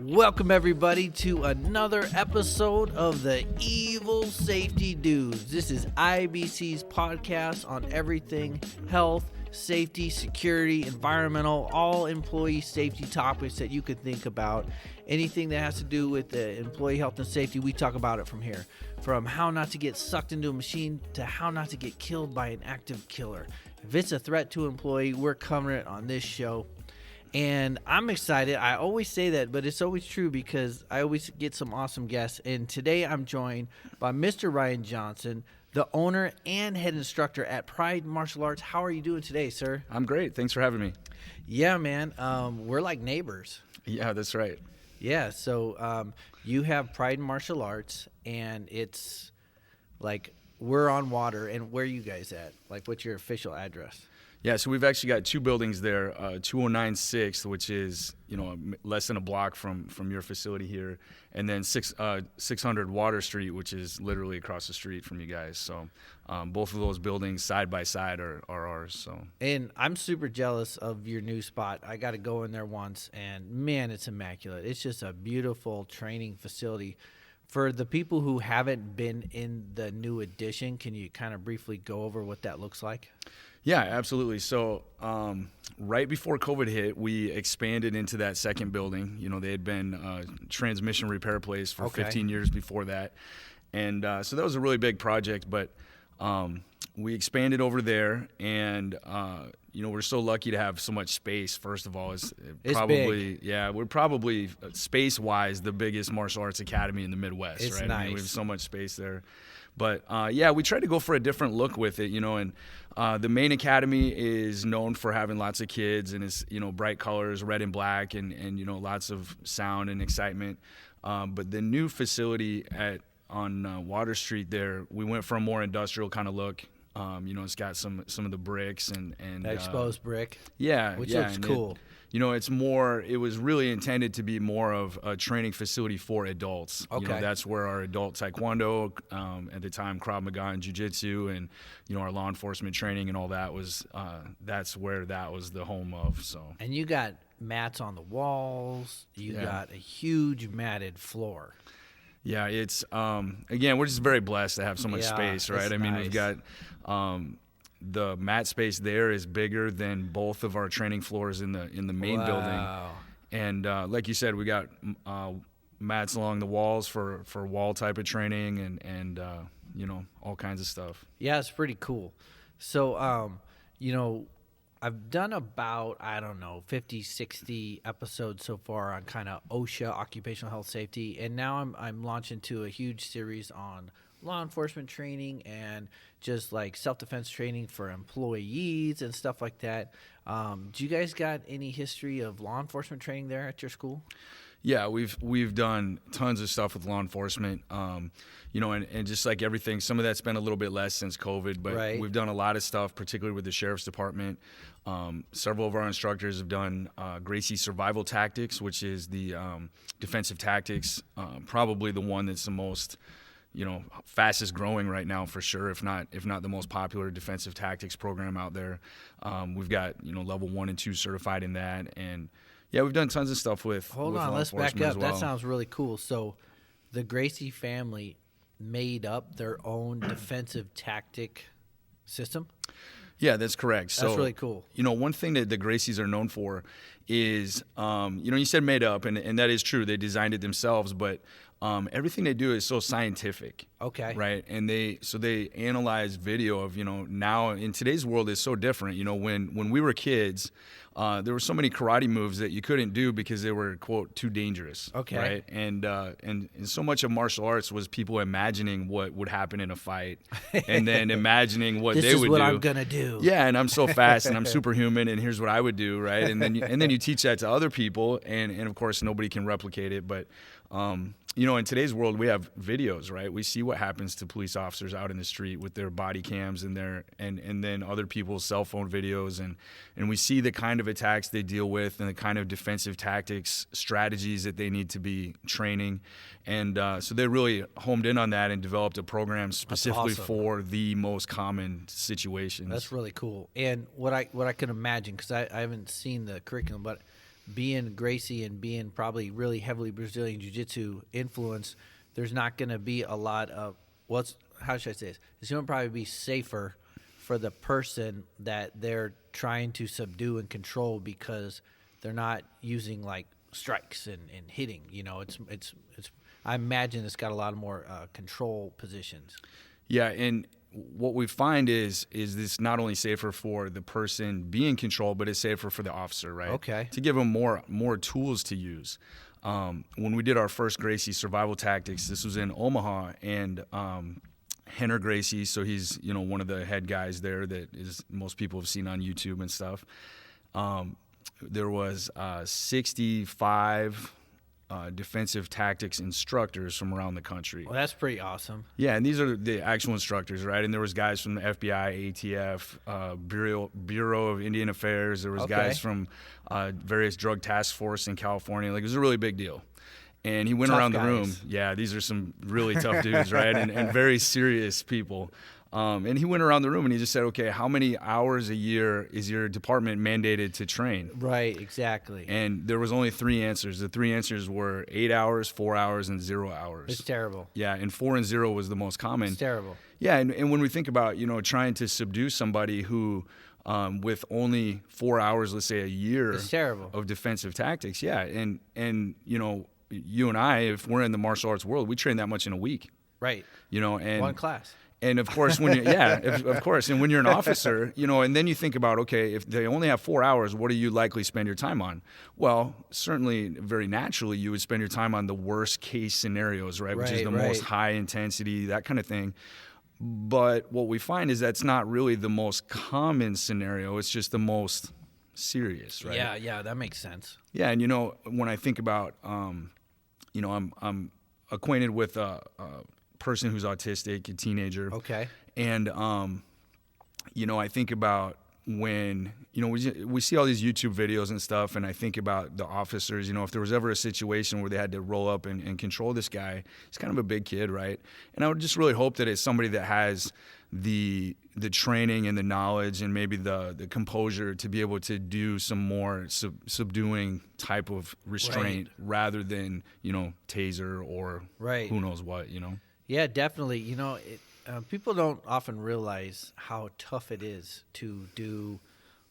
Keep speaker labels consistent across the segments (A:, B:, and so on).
A: Welcome everybody to another episode of the Evil Safety Dudes. This is IBC's podcast on everything health, safety, security, environmental, all employee safety topics that you could think about. Anything that has to do with the employee health and safety, we talk about it from here. From how not to get sucked into a machine to how not to get killed by an active killer. If it's a threat to an employee, we're covering it on this show. And I'm excited. I always say that, but it's always true because I always get some awesome guests. And today I'm joined by Mr. Ryan Johnson, the owner and head instructor at Pride Martial Arts. How are you doing today, sir?
B: I'm great. Thanks for having me.
A: Yeah, man. We're like neighbors.
B: Yeah, that's right.
A: Yeah, so you have Pride Martial Arts, and it's like we're on water. And where are you guys at? Like, what's your official address?
B: Yeah, so we've actually got two buildings there, 209 6th, which is, less than a block from your facility here, and then 600 Water Street, which is literally across the street from you guys. So both of those buildings side by side are ours. So. And
A: I'm super jealous of your new spot. I got to go in there once, and man, it's immaculate. It's just a beautiful training facility. For the people who haven't been in the new addition, can you kind of briefly go over what that looks like?
B: Yeah, absolutely. So right before COVID hit, we expanded into that second building. They had been a transmission repair place for 15 years before that. And so that was a really big project, but we expanded over there, and we're so lucky to have so much space. First of all, it's probably big. Yeah, we're probably space-wise the biggest martial arts academy in the Midwest.
A: It's
B: right?
A: Nice.
B: We have so much space there. But we tried to go for a different look with it, and the main academy is known for having lots of kids, and it's, bright colors, red and black, and lots of sound and excitement. But the new facility on Water Street there, we went for a more industrial kind of look. It's got some of the bricks and
A: that exposed brick.
B: Yeah,
A: which looks cool.
B: It was really intended to be more of a training facility for adults.
A: Okay.
B: That's where our adult Taekwondo, at the time Krav Maga and Jiu-Jitsu, and, our law enforcement training and all that was, that's where that was the home of, so.
A: And you got mats on the walls. You got a huge matted floor.
B: Yeah, it's, again, we're just very blessed to have so much space, right? I mean, nice. We've got, the mat space there is bigger than both of our training floors in the main building. And like you said, we got mats along the walls for wall type of training and all kinds of stuff.
A: Yeah, it's pretty cool. So, I've done about, 50, 60 episodes so far on kind of OSHA, occupational health safety, and now I'm launching to a huge series on law enforcement training and just like self-defense training for employees and stuff like that. Do you guys got any history of law enforcement training there at your school?
B: Yeah, we've done tons of stuff with law enforcement, and just like everything, some of that's been a little bit less since COVID, but We've done a lot of stuff, particularly with the Sheriff's Department. Several of our instructors have done Gracie survival tactics, which is the defensive tactics, probably the one that's the most fastest growing right now for sure, if not the most popular defensive tactics program out there. We've got, level 1 and 2 certified in that. And yeah, we've done tons of stuff with
A: Hold on, let's back up. That sounds really cool. So the Gracie family made up their own defensive tactic system?
B: Yeah, that's correct. So,
A: that's really cool.
B: One thing that the Gracies are known for is, you said made up, and that is true. They designed it themselves, but everything they do is so scientific.
A: Okay.
B: Right. And they analyze video of, now in today's world is so different. When we were kids, there were so many karate moves that you couldn't do because they were, quote, too dangerous.
A: Okay.
B: Right. And so much of martial arts was people imagining what would happen in a fight and then imagining what they would do.
A: This is what I'm going to do.
B: Yeah. And I'm so fast and I'm superhuman and here's what I would do. Right. And then you teach that to other people and of course nobody can replicate it. But, in today's world, we have videos, right? We see what happens to police officers out in the street with their body cams and then other people's cell phone videos, and we see the kind of attacks they deal with and the kind of defensive tactics, strategies that they need to be training, and so they really homed in on that and developed a program specifically for the most common situations.
A: That's really cool. And what I can imagine, because I haven't seen the curriculum, but being Gracie and being probably really heavily Brazilian Jiu-Jitsu influence, there's not going to be a lot of how should I say this? It's going to probably be safer for the person that they're trying to subdue and control because they're not using like strikes and hitting. It's I imagine it's got a lot of more control positions.
B: Yeah, and what we find is this not only safer for the person being controlled, but it's safer for the officer, right?
A: Okay.
B: To give them more tools to use. When we did our first Gracie survival tactics, this was in Omaha, and Henner Gracie, so he's one of the head guys there that is most people have seen on YouTube and stuff. There was 65 defensive tactics instructors from around the country.
A: Well, that's pretty awesome.
B: Yeah, and these are the actual instructors, right? And there was guys from the FBI, ATF, Bureau of Indian Affairs. There was guys from various drug task force in California. Like, it was a really big deal. And he went
A: tough
B: around
A: guys.
B: the room. Yeah, these are some really tough dudes, right? And very serious people. And he went around the room and he just said, okay, how many hours a year is your department mandated to train?
A: Right, exactly.
B: And there was only 3 answers. The 3 answers were 8 hours, 4 hours, and 0 hours.
A: It's terrible.
B: Yeah, and 4 and 0 was the most common.
A: It's terrible.
B: Yeah, and when we think about, trying to subdue somebody who, with only 4 hours, let's say a year
A: It's terrible.
B: of defensive tactics, yeah, and you and I, if we're in the martial arts world, we train that much in a week.
A: Right.
B: And
A: one class.
B: And of course, when of course, and when you're an officer, and then you think about, okay, if they only have 4 hours, what do you likely spend your time on? Well, certainly, very naturally, you would spend your time on the worst case scenarios, right? Which is the most high intensity, that kind of thing. But what we find is that's not really the most common scenario. It's just the most serious, right?
A: Yeah, that makes sense.
B: Yeah, and when I think about, I'm acquainted with a person who's autistic, a teenager.
A: Okay.
B: And I think about when we see all these YouTube videos and stuff, and I think about the officers. If there was ever a situation where they had to roll up and control this guy, he's kind of a big kid, right? And I would just really hope that it's somebody that has the training and the knowledge and maybe the composure to be able to do some more subduing type of restraint rather than taser or who knows what.
A: Yeah, definitely. People don't often realize how tough it is to do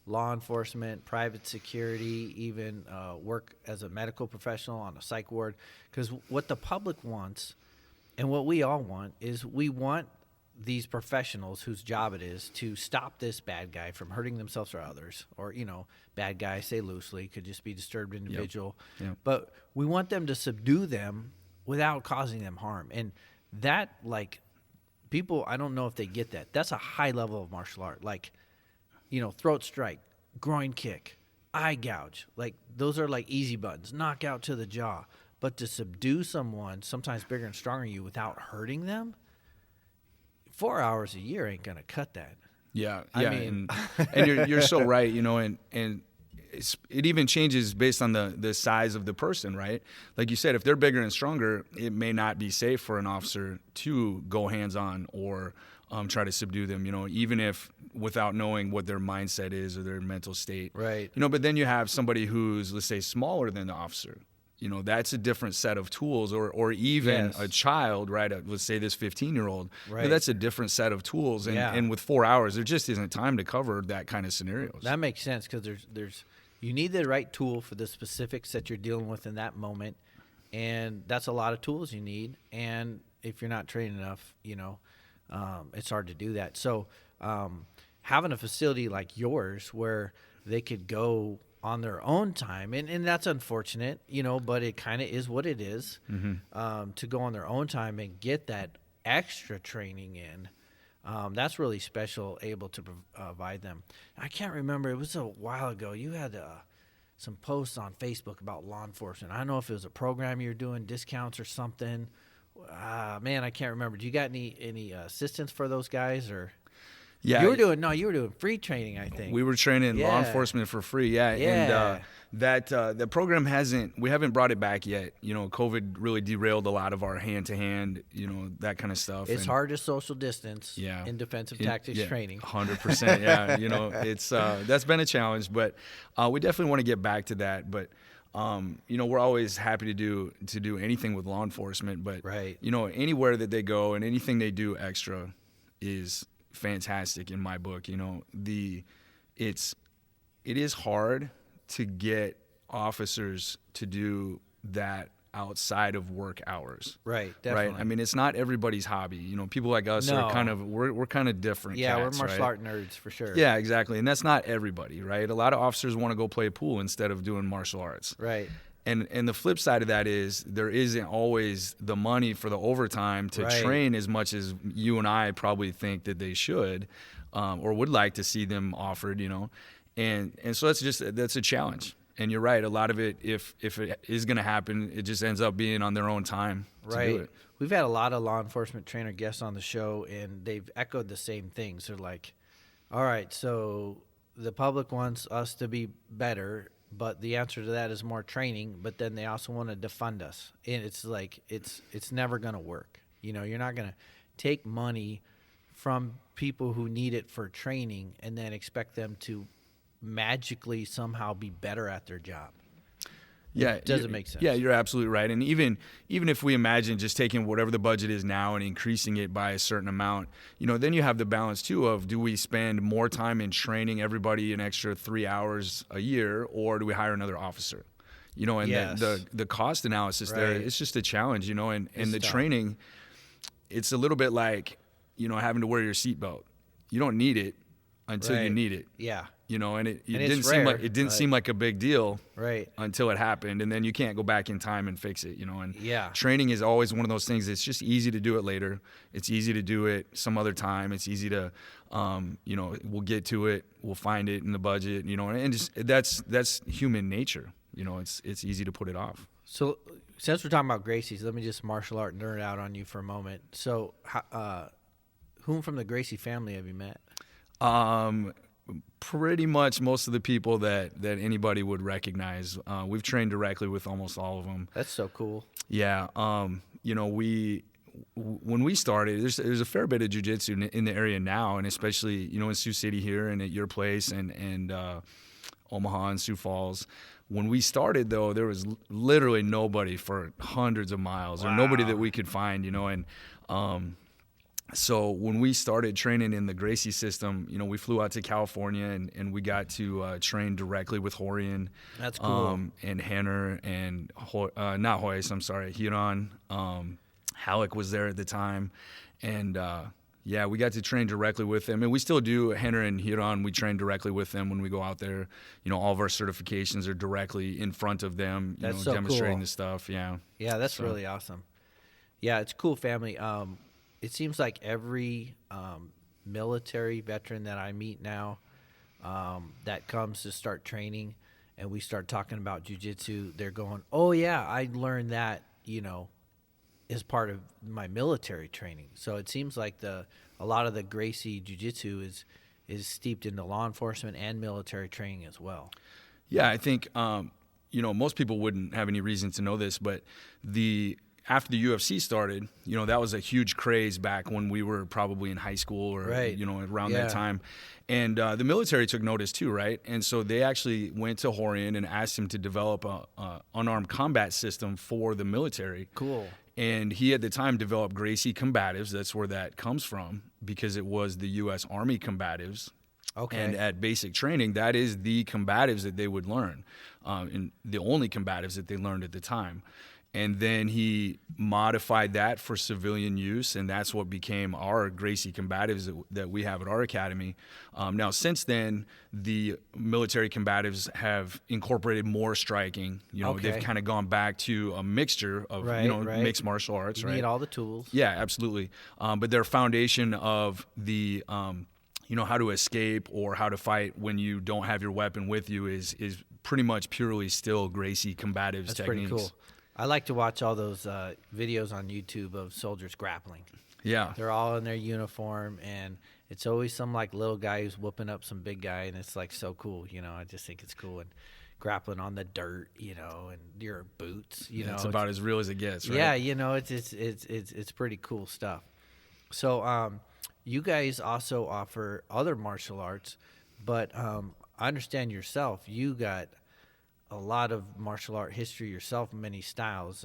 A: law enforcement, private security, even work as a medical professional on a psych ward. Because what the public wants and what we all want is we want these professionals whose job it is to stop this bad guy from hurting themselves or others. Or, bad guy, say loosely, could just be a disturbed individual. Yep. But we want them to subdue them without causing them harm. And that, people, I don't know if they get that. That's a high level of martial art. Throat strike, groin kick, eye gouge. Those are easy buttons, knockout to the jaw. But to subdue someone, sometimes bigger and stronger than you, without hurting them, 4 hours a year ain't going to cut that.
B: Yeah.
A: I mean,
B: and you're so right, and it even changes based on the size of the person, right? Like you said, if they're bigger and stronger, it may not be safe for an officer to go hands-on or try to subdue them, even if without knowing what their mindset is or their mental state.
A: Right.
B: But then you have somebody who's, let's say, smaller than the officer. That's a different set of tools, or even a child, right? Let's say this 15-year-old. Right. That's a different set of tools, and with 4 hours, there just isn't time to cover that kind of scenarios.
A: That makes sense because there's you need the right tool for the specifics that you're dealing with in that moment, and that's a lot of tools you need. And if you're not trained enough, it's hard to do that. So having a facility like yours where they could go on their own time, and that's unfortunate, but it kind of is what it is, to go on their own time and get that extra training in. That's really special, able to provide them. I can't remember. It was a while ago. You had some posts on Facebook about law enforcement. I don't know if it was a program you were doing, discounts or something. Man, I can't remember. Do you got any assistance for those guys or? Yeah, you were doing free training, I think.
B: We were training law enforcement for free, and that the program we haven't brought it back yet. COVID really derailed a lot of our hand-to-hand, that kind of stuff.
A: It's hard to social distance in defensive tactics training.
B: 100%. Yeah. It's that's been a challenge, but we definitely want to get back to that. But we're always happy to do anything with law enforcement, but anywhere that they go and anything they do extra is fantastic in my book. It is hard to get officers to do that outside of work hours.
A: Right, definitely.
B: Right? I mean, it's not everybody's hobby. People like us are we're kind of different.
A: Yeah,
B: cats,
A: we're martial art nerds for sure.
B: Yeah, exactly. And that's not everybody, right? A lot of officers want to go play pool instead of doing martial arts.
A: Right.
B: And the flip side of that is there isn't always the money for the overtime to train as much as you and I probably think that they should, or would like to see them offered, And so that's a challenge. And you're right. A lot of it, if it is going to happen, it just ends up being on their own time to do it.
A: We've had a lot of law enforcement trainer guests on the show, and they've echoed the same things. They're like, all right, so the public wants us to be better, but the answer to that is more training, but then they also want to defund us. And it's like it's never going to work. You're not going to take money from people who need it for training and then expect them to magically somehow be better at their job.
B: Yeah,
A: it doesn't make sense.
B: Yeah, you're absolutely right. And even if we imagine just taking whatever the budget is now and increasing it by a certain amount, then you have the balance too of, do we spend more time in training everybody an extra 3 hours a year, or do we hire another officer? And the cost analysis there, it's just a challenge, and the tough. Training, it's a little bit like, having to wear your seatbelt. You don't need it until you need it.
A: Yeah.
B: And it didn't seem like a big deal until it happened, and then you can't go back in time and fix it, and training is always one of those things. It's just easy to do it later. It's easy to do it some other time. It's easy to we'll get to it, we'll find it in the budget, and just that's human nature. It's easy to put it off.
A: So since we're talking about Gracie's, let me just martial art nerd out on you for a moment. So whom from the Gracie family have you met?
B: Pretty much most of the people that anybody would recognize. We've trained directly with almost all of them.
A: That's so cool.
B: Yeah. When we started, there's a fair bit of jiu-jitsu in the area now, and especially, in Sioux City here and at your place and Omaha and Sioux Falls. When we started, though, there was literally nobody for hundreds of miles, or nobody that we could find, so when we started training in the Gracie system, we flew out to California and we got to train directly with Horian.
A: That's cool.
B: And Henner and not Hoyce, I'm sorry, Huron. Halleck was there at the time. And we got to train directly with them. And we still do. Henner and Huron, we train directly with them when we go out there. All of our certifications are directly in front of them,
A: that's so
B: demonstrating
A: cool.
B: the stuff. Yeah.
A: Yeah, that's really awesome. Yeah, it's cool, family. It seems like every military veteran that I meet now that comes to start training, and we start talking about jiu-jitsu, they're going, oh, yeah, I learned that, as part of my military training. So it seems like a lot of the Gracie Jiu-Jitsu is steeped into law enforcement and military training as well.
B: Yeah, I think, most people wouldn't have any reason to know this, but after the UFC started, that was a huge craze back when we were probably in high school or, around that time. And the military took notice too, right? And so they actually went to Horian and asked him to develop a unarmed combat system for the military.
A: Cool.
B: And he at the time developed Gracie Combatives. That's where that comes from, because it was the U.S. Army Combatives. Okay. And at basic training, that is the combatives that they would learn, and the only combatives that they learned at the time. And then he modified that for civilian use, and that's what became our Gracie Combatives that we have at our academy. Now, since then, the military combatives have incorporated more striking. They've kind of gone back to a mixture of mixed martial arts.
A: You need all the tools.
B: Yeah, absolutely. But their foundation of the how to escape or how to fight when you don't have your weapon with you is pretty much purely still Gracie Combatives
A: That's
B: techniques.
A: Pretty cool. I like to watch all those videos on YouTube of soldiers grappling.
B: Yeah.
A: They're all in their uniform, and it's always some little guy who's whooping up some big guy, and it's so cool. I just think it's cool. And grappling on the dirt, you know, and your boots, you know.
B: It's about as real as it gets, right?
A: Yeah, you know, it's pretty cool stuff. So you guys also offer other martial arts, but I understand yourself, you got a lot of martial art history yourself, many styles.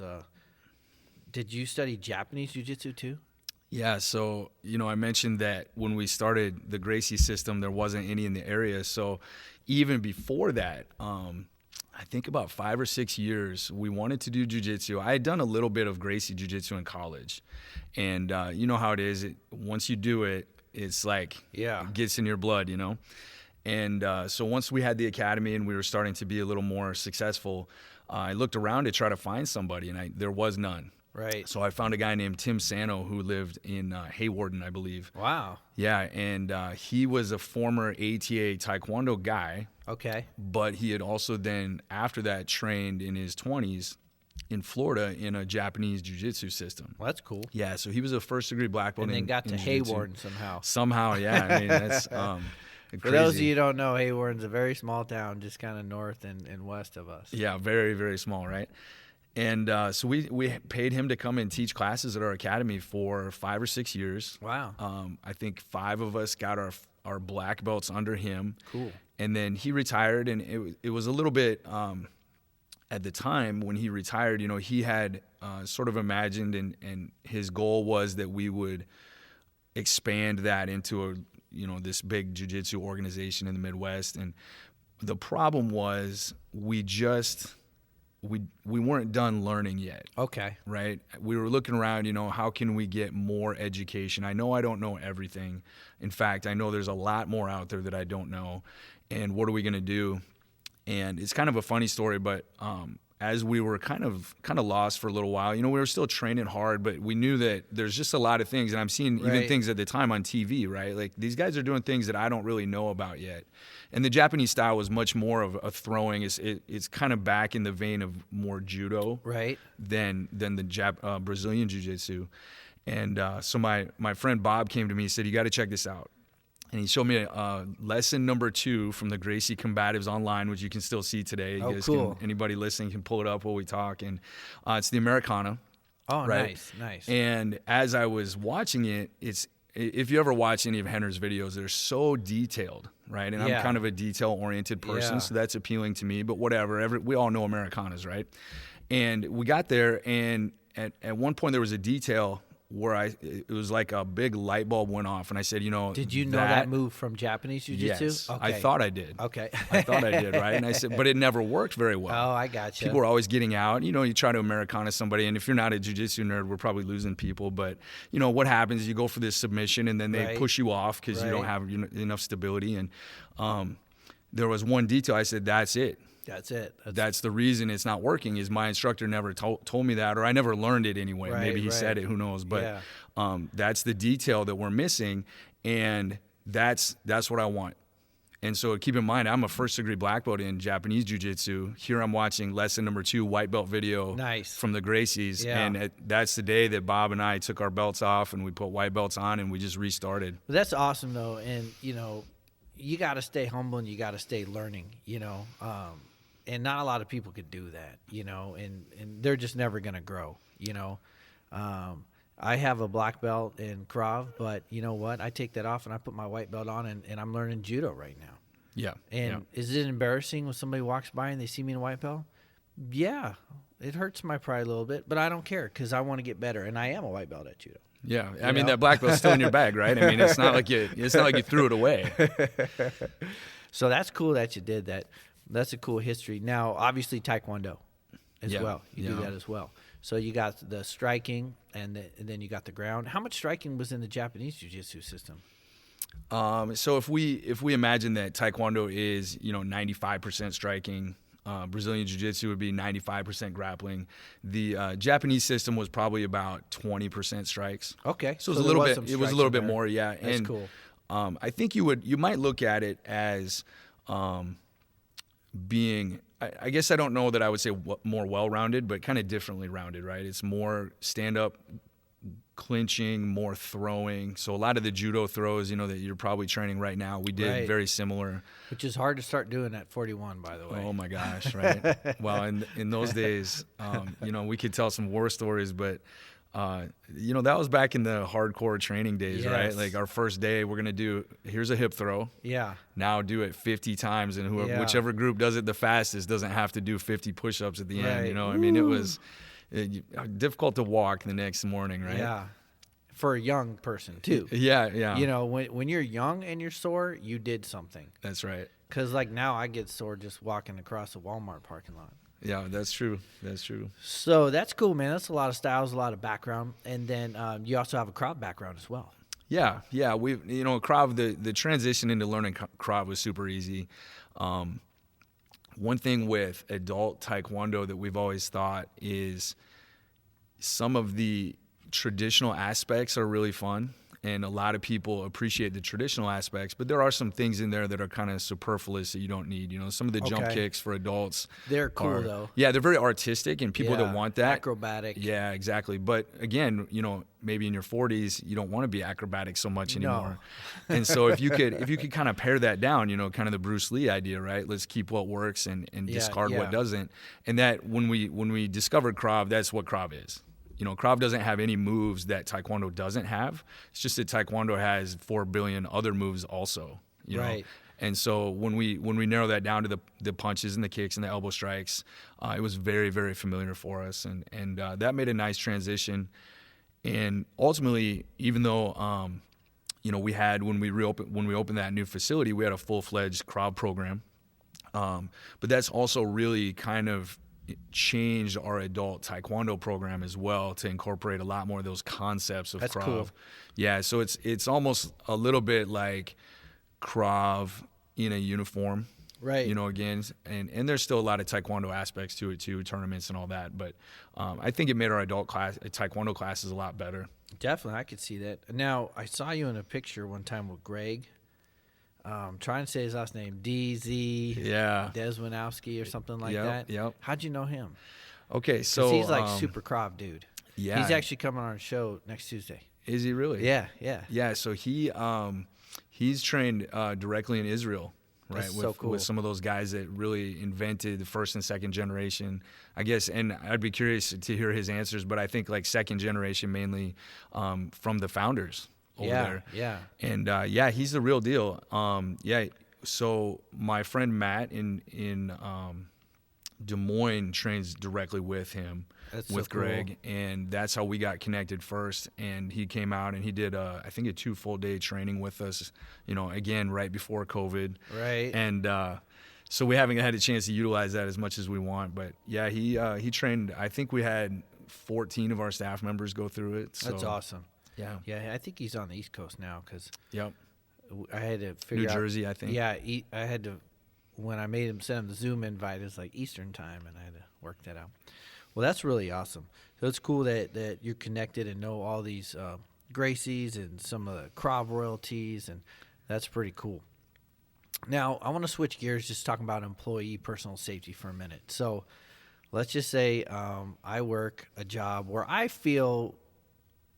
A: Did you study Japanese Jiu-Jitsu too?
B: Yeah, so, you know, I mentioned that when we started the Gracie system, there wasn't any in the area. So even before that, I think about 5 or 6 years, we wanted to do jiu-jitsu. I had done a little bit of Gracie Jiu-Jitsu in college. And you know how it is. Once you do it, it's like it gets in your blood, you know. And so once we had the academy and we were starting to be a little more successful, I looked around to try to find somebody, and there was none.
A: Right.
B: So I found a guy named Tim Sanow who lived in Haywarden, I believe.
A: Wow.
B: Yeah, and he was a former ATA Taekwondo guy.
A: Okay.
B: But he had also then, after that, trained in his 20s in Florida in a Japanese Jiu-Jitsu system.
A: Well, that's cool.
B: Yeah, so he was a first-degree black belt.
A: And then got to
B: Jiu-Jitsu.
A: Haywarden somehow.
B: Somehow, yeah. I mean, that's
A: For
B: crazy.
A: those of you who don't know, Haywarden's a very small town, just kind of north and west of us.
B: Yeah, very, very small, right? And so we paid him to come and teach classes at our academy for 5 or 6 years.
A: Wow.
B: I think 5 of us got our black belts under him.
A: Cool.
B: And then he retired, and it was a little bit at the time when he retired, you know, he had sort of imagined and his goal was that we would expand that into this big jiu-jitsu organization in the Midwest. And the problem was we weren't done learning yet.
A: Okay.
B: Right? We were looking around, how can we get more education? I know I don't know everything. In fact, I know there's a lot more out there that I don't know. And what are we going to do? And it's kind of a funny story, but as we were kind of lost for a little while, we were still training hard, but we knew that there's just a lot of things. And I'm seeing even things at the time on TV, right? Like these guys are doing things that I don't really know about yet. And the Japanese style was much more of a throwing. It's kind of back in the vein of more judo,
A: right,
B: than the Brazilian Jiu-Jitsu. And so my friend Bob came to me and said, "You got to check this out." And he showed me lesson number 2 from the Gracie Combatives online, which you can still see today.
A: Oh, cool.
B: Anybody listening can pull it up while we talk. And it's the Americana.
A: Oh,
B: right?
A: Nice.
B: And as I was watching it, if you ever watch any of Henner's videos, they're so detailed, right? And I'm kind of a detail-oriented person, so that's appealing to me. But whatever, we all know Americanas, right? And we got there, and at one point there was a detail where it was like a big light bulb went off, and I said,
A: did you know that move from Japanese Jiu-Jitsu?
B: Yes,
A: okay.
B: I thought I did.
A: Okay.
B: I thought I did, right? And I said, but it never worked very well.
A: Oh, I got you.
B: People were always getting out. You try to Americana somebody, and if you're not a Jiu-Jitsu nerd, we're probably losing people. But, what happens, you go for this submission, and then they push you off because you don't have enough stability. And there was one detail. I said, that's it.
A: That's it.
B: That's the reason it's not working is my instructor never told me that, or I never learned it anyway. Maybe he said it, who knows. But that's the detail that we're missing, and that's what I want. And so keep in mind, I'm a first-degree black belt in Japanese Jiu-Jitsu. Here I'm watching lesson number 2 white belt video from the Gracies. Yeah. And that's the day that Bob and I took our belts off, and we put white belts on, and we just restarted.
A: Well, that's awesome, though. And, you got to stay humble, and you got to stay learning, and not a lot of people could do that, and they're just never going to grow, I have a black belt in Krav, but you know what? I take that off and I put my white belt on, and I'm learning judo right now.
B: Yeah.
A: And is it embarrassing when somebody walks by and they see me in a white belt? Yeah. It hurts my pride a little bit, but I don't care because I want to get better, and I am a white belt at judo.
B: Yeah, I mean that black belt's still in your bag, right? I mean, it's not like you threw it away.
A: So that's cool that you did that. That's a cool history. Now, obviously, Taekwondo as well. You do that as well. So you got the striking, and then you got the ground. How much striking was in the Japanese Jiu-Jitsu system?
B: So if we imagine that Taekwondo is 95% striking, Brazilian Jiu-Jitsu would be 95% grappling. The Japanese system was probably about 20% strikes.
A: Okay,
B: so it was a little bit. It was a little bit more, yeah.
A: That's cool.
B: I think you might look at it as being. I guess I don't know that I would say more well-rounded, but kind of differently rounded, right? It's more stand-up clinching, more throwing. So a lot of the judo throws, that you're probably training right now, we did very similar.
A: Which is hard to start doing at 41, by the way.
B: Oh my gosh, right? Well, in those days, we could tell some war stories, but that was back in the hardcore training days, right? Like our first day, we're gonna do, here's a hip throw.
A: Yeah.
B: Now do it 50 times, and whichever group does it the fastest doesn't have to do 50 push-ups at the end. I mean, it was difficult to walk the next morning, right?
A: Yeah. For a young person too.
B: Yeah.
A: When you're young and you're sore, you did something.
B: That's right.
A: Because like now I get sore just walking across a Walmart parking lot.
B: Yeah, that's true.
A: So that's cool, man. That's a lot of styles, a lot of background. And then you also have a Krav background as well.
B: Yeah. We, Krav, the transition into learning Krav was super easy. One thing with adult Taekwondo that we've always thought is some of the traditional aspects are really fun, and a lot of people appreciate the traditional aspects, but there are some things in there that are kind of superfluous that you don't need. Some of the jump kicks for adults,
A: they're cool though.
B: Yeah, they're very artistic, and people that want that,
A: acrobatic.
B: Yeah, exactly. But again, maybe in your 40s, you don't want to be acrobatic so much anymore. No. And so if you could kind of pare that down, kind of the Bruce Lee idea, right? Let's keep what works and discard what doesn't. And that when we discovered Krav, that's what Krav is. Krav doesn't have any moves that Taekwondo doesn't have. It's just that Taekwondo has 4 billion other moves also. Right. And so when we narrow that down to the punches and the kicks and the elbow strikes, it was very, very familiar for us, and that made a nice transition. And ultimately, even though we had when we opened that new facility, we had a full-fledged Krav program, but that's also really kind of changed our adult Taekwondo program as well to incorporate a lot more of those concepts of Krav. Cool. Yeah, so it's almost a little bit like Krav in a uniform. Right. Again, and there's still a lot of Taekwondo aspects to it too, tournaments and all that, but I think it made our adult Taekwondo classes a lot better.
A: Definitely, I could see that. Now, I saw you in a picture one time with Greg. Trying to say his last name, DZ Desmanowski or something like that. Yep. How'd you know him?
B: Okay, so
A: he's like super Krav dude.
B: Yeah,
A: he's actually coming on our show next Tuesday.
B: Is he really?
A: Yeah.
B: Yeah. So he's trained directly in Israel, right?
A: That's so cool.
B: With some of those guys that really invented the first and second generation, I guess. And I'd be curious to hear his answers, but I think like second generation mainly from the founders. Over there.
A: Yeah.
B: And he's the real deal. So my friend Matt in Des Moines trains directly with him, with Greg, and that's how we got connected first. And he came out and he did I think a 2 full day training with us, again right before COVID.
A: Right.
B: And so we haven't had a chance to utilize that as much as we want, but yeah, he trained. I think we had 14 of our staff members go through it. So.
A: That's awesome. Yeah, I think he's on the East Coast now because I had to figure out.
B: New Jersey, I think.
A: Yeah, I had to, when I send him the Zoom invite, it's like Eastern time, and I had to work that out. Well, that's really awesome. So it's cool that you're connected and know all these Gracies and some of the Krav royalties, and that's pretty cool. Now, I want to switch gears, just talking about employee personal safety for a minute. So let's just say I work a job where I feel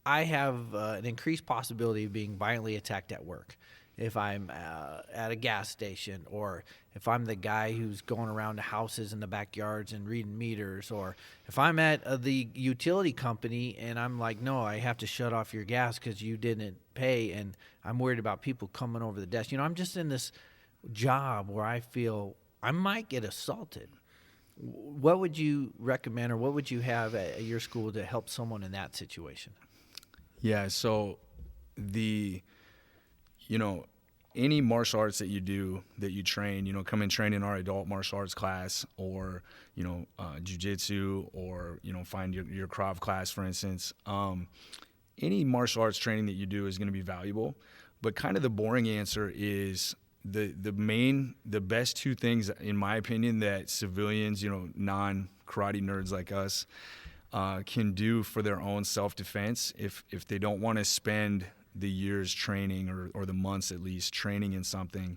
A: I have an increased possibility of being violently attacked at work. If I'm at a gas station, or if I'm the guy who's going around to houses in the backyards and reading meters, or if I'm at the utility company and I'm like, no, I have to shut off your gas because you didn't pay, and I'm worried about people coming over the desk. I'm just in this job where I feel I might get assaulted. What would you recommend, or what would you have at your school to help someone in that situation?
B: Yeah, so any martial arts that you do, that you train, come and train in our adult martial arts class, or, jiu-jitsu, or, find your Krav class, for instance. Any martial arts training that you do is going to be valuable, but kind of the boring answer is the best 2 things, in my opinion, that civilians, non-karate nerds like us, can do for their own self-defense if they don't want to spend the years training, or the months at least training in something,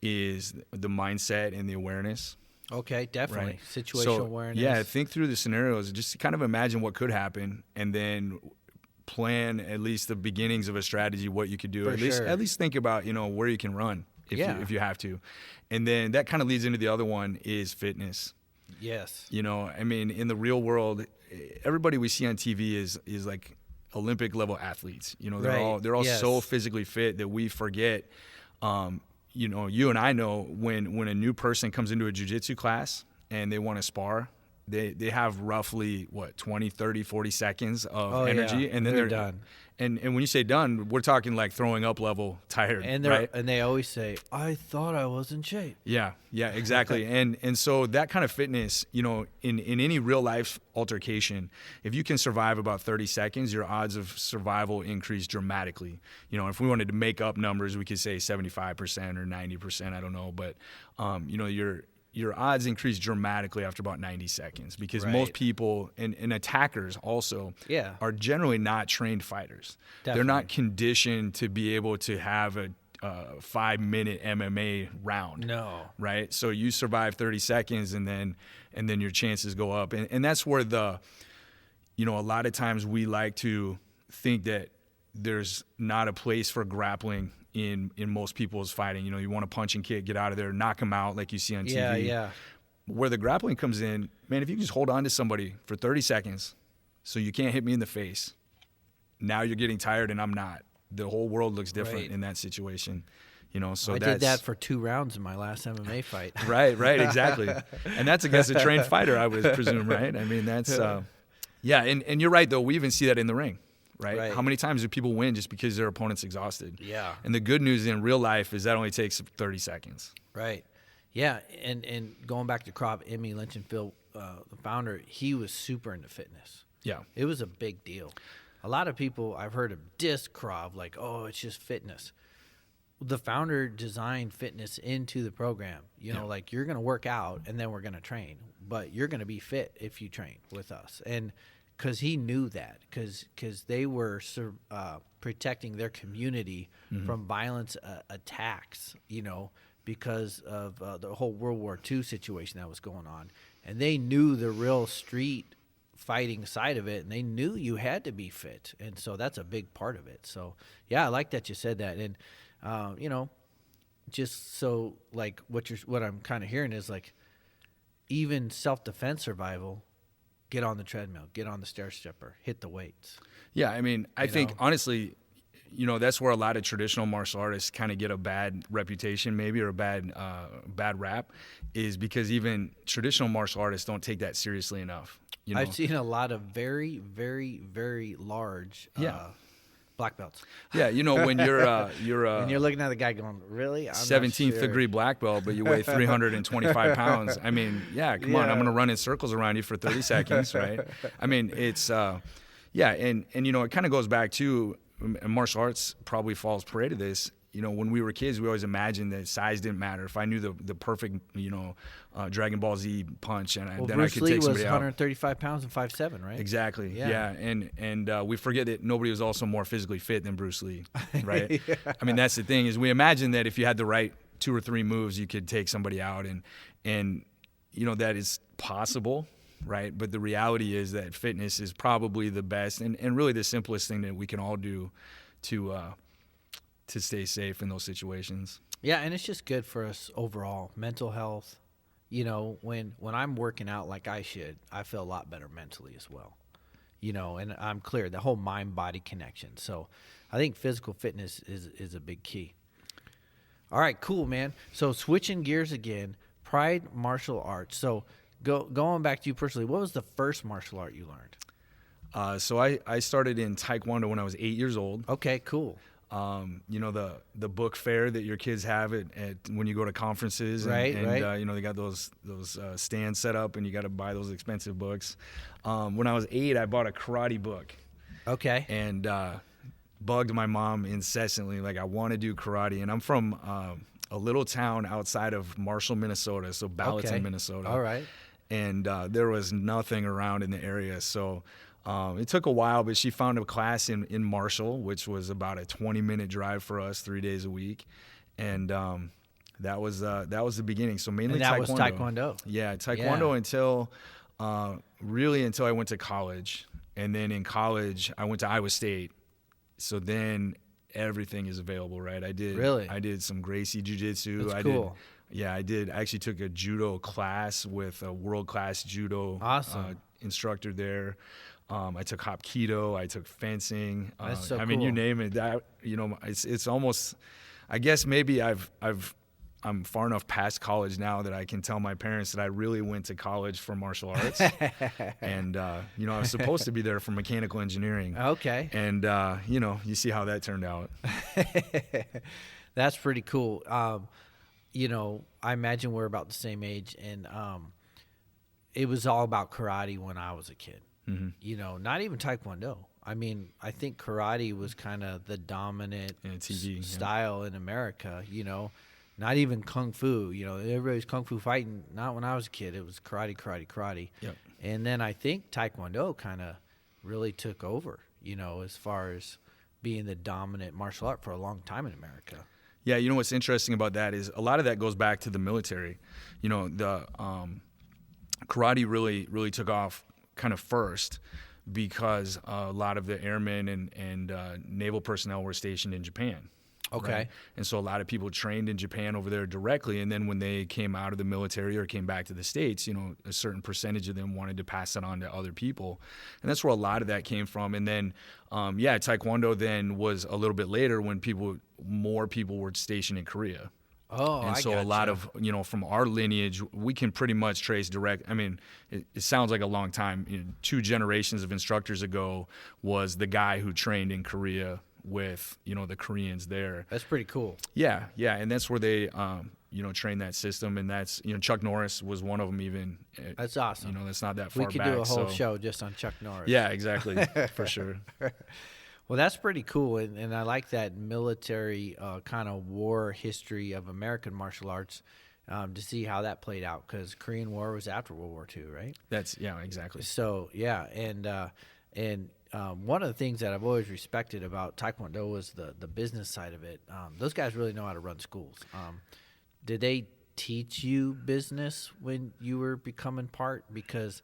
B: is the mindset and the awareness.
A: Okay, definitely. Right? Situational awareness.
B: Yeah, think through the scenarios. Just kind of imagine what could happen, and then plan at least the beginnings of a strategy, what you could do.
A: For
B: At least think about, where you can run if you have to. And then that kind of leads into the other one is fitness.
A: Yes.
B: I mean, in the real world, everybody we see on TV is like Olympic level athletes. They're all so physically fit that we forget. You and I know when a new person comes into a jiu-jitsu class and they want to spar, they have roughly 20, 30, 40 seconds of energy, and then they're done. And when you say done, we're talking like throwing up level tired, right?
A: And they always say, "I thought I was in shape."
B: Yeah, exactly. and so that kind of fitness, in any real life altercation, if you can survive about 30 seconds, your odds of survival increase dramatically. If we wanted to make up numbers, we could say 75% or 90%. I don't know, but your odds increase dramatically after about 90 seconds because most people and attackers also are generally not trained fighters. Definitely. They're not conditioned to be able to have a 5-minute MMA round.
A: No.
B: Right? So you survive 30 seconds and then your chances go up. And that's where a lot of times we like to think that there's not a place for grappling in most people's fighting. You want to punch and kick, get out of there, knock them out like you see on TV.
A: Yeah.
B: Where the grappling comes in, man, if you can just hold on to somebody for 30 seconds so you can't hit me in the face, now you're getting tired and I'm not. The whole world looks different in that situation. So
A: I did that for 2 rounds in my last MMA fight.
B: Right, exactly. And that's against a trained fighter, I would presume, right? I mean, that's, and you're right, though. We even see that in the ring. Right? How many times do people win just because their opponent's exhausted?
A: Yeah.
B: And the good news in real life is that only takes 30 seconds.
A: Right. Yeah. And going back to Krav, Emmy Linchenfield, the founder, he was super into fitness.
B: Yeah.
A: It was a big deal. A lot of people I've heard of diss Krav, like, oh, it's just fitness. The founder designed fitness into the program. Like you're going to work out and then we're going to train, but you're going to be fit if you train with us. And because he knew that, because they were protecting their community from violence attacks, because of the whole World War II situation that was going on. And they knew the real street fighting side of it, and they knew you had to be fit. And so that's a big part of it. So, yeah, I like that you said that. And, just so, like, what I'm kind of hearing is, like, even self-defense survival, get on the treadmill, get on the stair stepper, hit the weights.
B: Yeah, I mean, I think honestly, that's where a lot of traditional martial artists kind of get a bad reputation, maybe, or a bad rap, is because even traditional martial artists don't take that seriously enough.
A: I've seen a lot of very, very, very large black belts.
B: Yeah, when you're
A: and you're looking at the guy going, really? I'm
B: 17th degree black belt, but you weigh 325 pounds. I mean, come on, I'm going to run in circles around you for 30 seconds, right? I mean, it's, and it kind of goes back to, and martial arts probably falls prey to this. When we were kids, we always imagined that size didn't matter. If I knew the perfect, Dragon Ball Z punch, and then
A: Bruce
B: I could
A: Lee
B: take somebody
A: was
B: out.
A: 135 pounds and 5'7", right?
B: Exactly. Yeah. And we forget that nobody was also more physically fit than Bruce Lee, right? I mean, that's the thing, is we imagine that if you had the right 2 or 3 moves, you could take somebody out, and that is possible, right? But the reality is that fitness is probably the best and really the simplest thing that we can all do to stay safe in those situations. Yeah,
A: and it's just good for us overall, mental health. When I'm working out like I should, I feel a lot better mentally as well. And I'm clear, the whole mind-body connection. So I think physical fitness is a big key. All right, cool, man. So switching gears again, Pride Martial Arts. So going back to you personally, what was the first martial art you learned?
B: So I started in Taekwondo when I was 8 years old.
A: Okay, cool.
B: The book fair that your kids have at when you go to conferences,
A: right.
B: They got those stands set up, and you got to buy those expensive books. When I was 8, I bought a karate book.
A: Okay.
B: And bugged my mom incessantly, like, I want to do karate, and I'm from a little town outside of Marshall, Minnesota, so Balloton, Minnesota.
A: All right.
B: And there was nothing around in the area, so. It took a while, but she found a class in Marshall, which was about a 20-minute drive for us 3 days a week, and that was the beginning. So mainly
A: and that
B: Taekwondo.
A: was Taekwondo.
B: Yeah, Taekwondo until I went to college, And then in college, I went to Iowa State. So then everything is available, right? I did some Gracie Jiu-Jitsu.
A: That's cool.
B: I actually took a Judo class with a world-class Judo instructor there. I took Hapkido. I took fencing.
A: That's so
B: I
A: cool.
B: mean, you name it. That, it's almost, I guess maybe I'm far enough past college now that I can tell my parents that I really went to college for martial arts. And, I was supposed to be there for mechanical engineering.
A: Okay.
B: And, you see how that turned out.
A: That's pretty cool. I imagine we're about the same age, and it was all about karate when I was a kid. Mm-hmm. Not even Taekwondo. I mean, I think karate was kind of the dominant style in America, Not even kung fu, everybody's kung fu fighting. Not when I was a kid. It was karate.
B: Yep.
A: And then I think Taekwondo kind of really took over, as far as being the dominant martial art for a long time in America.
B: Yeah, what's interesting about that is a lot of that goes back to the military. The karate really took off kind of first because a lot of the airmen and naval personnel were stationed in Japan.
A: Okay.
B: Right? And so a lot of people trained in Japan over there directly, and then when they came out of the military or came back to the States, a certain percentage of them wanted to pass it on to other people. And that's where a lot of that came from. And then, Taekwondo then was a little bit later when more people were stationed in Korea.
A: Oh,
B: and so a lot of, from our lineage, we can pretty much trace direct. I mean, it sounds like a long time. 2 generations of instructors ago was the guy who trained in Korea with, the Koreans there.
A: That's pretty cool.
B: Yeah. And that's where they, trained that system. And that's, Chuck Norris was one of them even.
A: That's awesome.
B: That's not that far back.
A: We could do a whole show just on Chuck Norris.
B: Yeah, exactly. For sure.
A: Well, that's pretty cool. And I like that military kind of war history of American martial arts to see how that played out, because Korean War was after World War II, right?
B: Exactly.
A: So, yeah. And one of the things that I've always respected about Taekwondo was the business side of it. Those guys really know how to run schools. Did they teach you business when you were becoming part? Because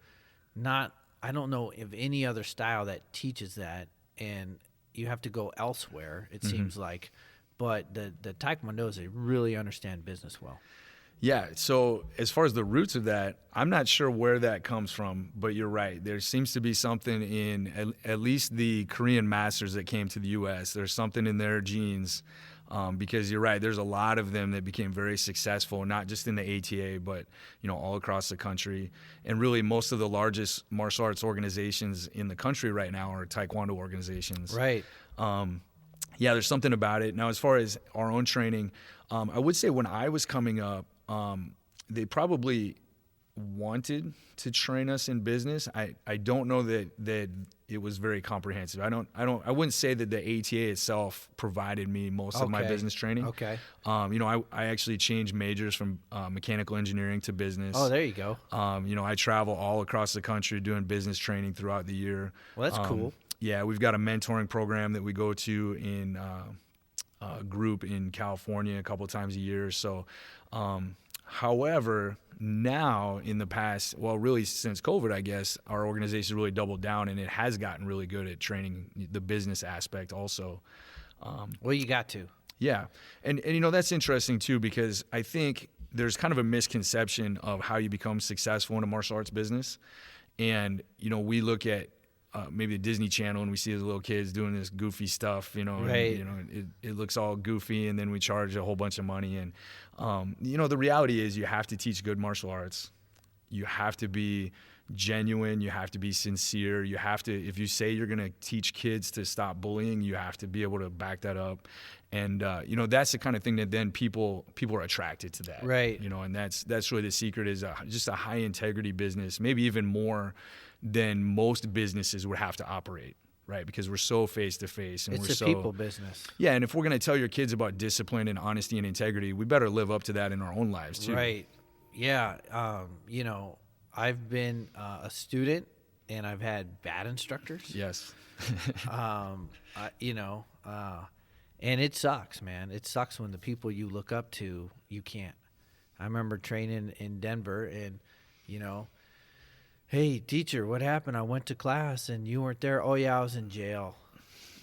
A: I don't know of any other style that teaches that, and you have to go elsewhere, it seems like. But the Taekwondos, they really understand business well.
B: Yeah, so as far as the roots of that, I'm not sure where that comes from, but you're right. There seems to be something in at least the Korean masters that came to the U.S. There's something in their genes, because you're right. There's a lot of them that became very successful, not just in the ATA, but all across the country. And really, most of the largest martial arts organizations in the country right now are Taekwondo organizations.
A: Right.
B: Yeah, there's something about it. Now, as far as our own training, I would say when I was coming up, they probably wanted to train us in business. I don't know that it was very comprehensive. I wouldn't say that the ATA itself provided me most of my business training.
A: Okay.
B: I actually changed majors from mechanical engineering to business.
A: Oh, there you go.
B: I travel all across the country doing business training throughout the year.
A: Well, that's cool.
B: Yeah, we've got a mentoring program that we go to in a group in California a couple times a year. So, however, now in the past, well, really since COVID, I guess, our organization really doubled down, and it has gotten really good at training the business aspect also.
A: Well, you got to.
B: Yeah. And that's interesting too, because I think there's kind of a misconception of how you become successful in a martial arts business. And, we look at maybe the Disney Channel and we see these little kids doing this goofy stuff,
A: right.
B: And, it looks all goofy, and then we charge a whole bunch of money. And, the reality is you have to teach good martial arts. You have to be genuine. You have to be sincere. You have to, if you say you're going to teach kids to stop bullying, you have to be able to back that up. And, that's the kind of thing that then people are attracted to that.
A: Right.
B: And that's really the secret, is just a high integrity business, maybe even more than most businesses would have to operate, right? Because we're so face-to-face. And
A: it's a people business.
B: Yeah, and if we're going to tell your kids about discipline and honesty and integrity, we better live up to that in our own lives, too.
A: Right. Yeah. I've been a student, and I've had bad instructors.
B: Yes.
A: And it sucks, man. It sucks when the people you look up to, you can't. I remember training in Denver, and, hey, teacher, what happened? I went to class and you weren't there. Oh, yeah, I was in jail.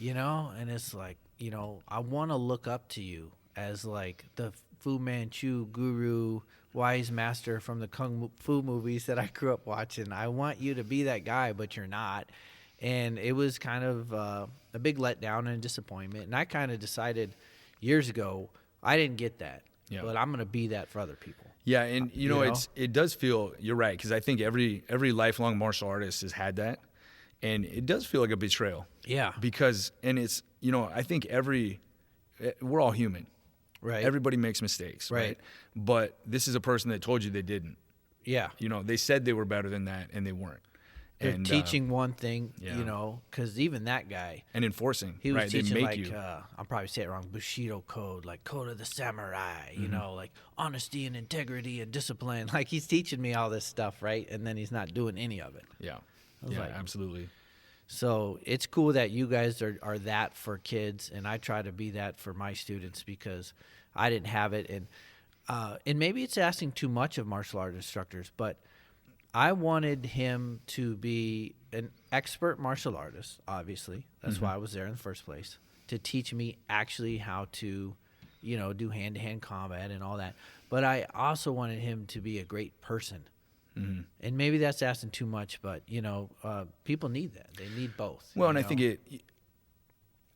A: And it's like, I want to look up to you as like the Fu Manchu guru, wise master from the Kung Fu movies that I grew up watching. I want you to be that guy, but you're not. And it was kind of a big letdown and a disappointment. And I kind of decided years ago, I didn't get that, but I'm going to be that for other people.
B: Yeah, and it does feel, you're right, because I think every lifelong martial artist has had that, and it does feel like a betrayal.
A: Yeah.
B: Because, and it's, I think we're all human.
A: Right.
B: Everybody makes mistakes, right? But this is a person that told you they didn't.
A: Yeah.
B: They said they were better than that, and they weren't.
A: They're teaching one thing, because even that guy.
B: And enforcing,
A: he was
B: right?
A: teaching
B: they make
A: I'll probably say it wrong, Bushido code, like code of the samurai, like honesty and integrity and discipline. Like he's teaching me all this stuff, right? And then he's not doing any of it.
B: Yeah. Absolutely.
A: So it's cool that you guys are that for kids, and I try to be that for my students because I didn't have it. And maybe it's asking too much of martial art instructors, but I wanted him to be an expert martial artist, obviously. That's why I was there in the first place, to teach me actually how to, do hand-to-hand combat and all that. But I also wanted him to be a great person. Mm-hmm. And maybe that's asking too much, but, people need that. They need both.
B: Well, and I think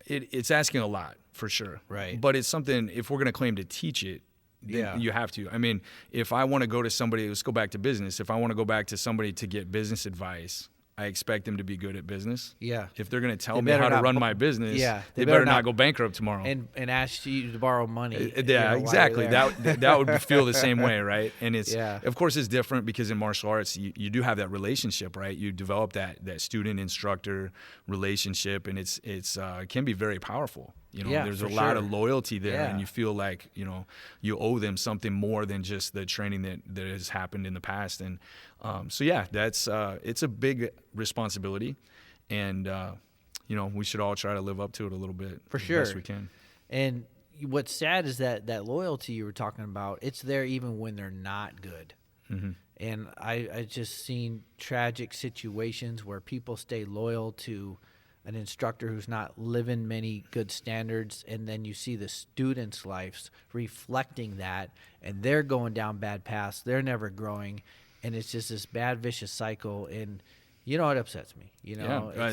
B: it's asking a lot, for sure.
A: Right.
B: But it's something, if we're going to claim to teach it, you have to. I mean, if I want to go to somebody, let's go back to business. If I want to go back to somebody to get business advice, I expect them to be good at business.
A: Yeah.
B: If they're going to tell me how to run my business, they better not go bankrupt tomorrow.
A: And ask you to borrow money.
B: Exactly. That would feel the same way, right? And it's of course it's different because in martial arts you do have that relationship, right? You develop that student instructor relationship, and it can be very powerful. There's a lot of loyalty there, and you feel like you owe them something more than just the training that has happened in the past. And that's it's a big responsibility, and we should all try to live up to it a little bit
A: for sure,
B: best we can.
A: And what's sad is that loyalty you were talking about, it's there even when they're not good. Mm-hmm. And I just seen tragic situations where people stay loyal to an instructor who's not living many good standards, and then you see the students' lives reflecting that, and they're going down bad paths. They're never growing, and it's just this bad, vicious cycle. And it upsets me.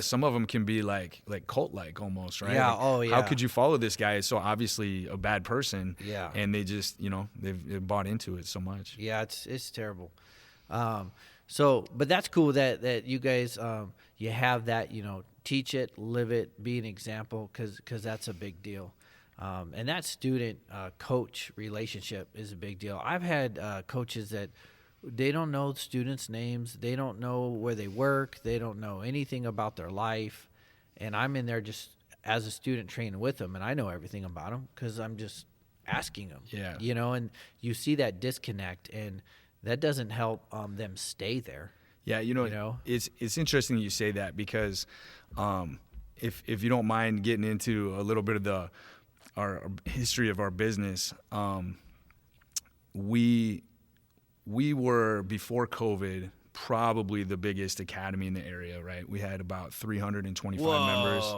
B: Some of them can be like cult-like almost, right?
A: Yeah.
B: How could you follow this guy? It's so obviously a bad person.
A: Yeah.
B: And they just, they've bought into it so much.
A: Yeah, it's terrible. But that's cool that you guys you have that, teach it, live it, be an example, because that's a big deal. And that student-coach relationship is a big deal. I've had coaches that they don't know students' names. They don't know where they work. They don't know anything about their life. And I'm in there just as a student training with them, and I know everything about them because I'm just asking them.
B: Yeah.
A: And you see that disconnect, and that doesn't help them stay there.
B: Yeah, it's interesting you say that because if you don't mind getting into a little bit of our history of our business, we were, before COVID, probably the biggest academy in the area, right? We had about 325 members.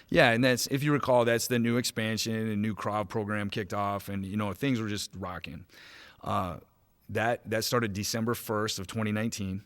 B: Yeah, and that's, if you recall, that's the new expansion and new Krav program kicked off, and things were just rocking. That started December 1st of 2019.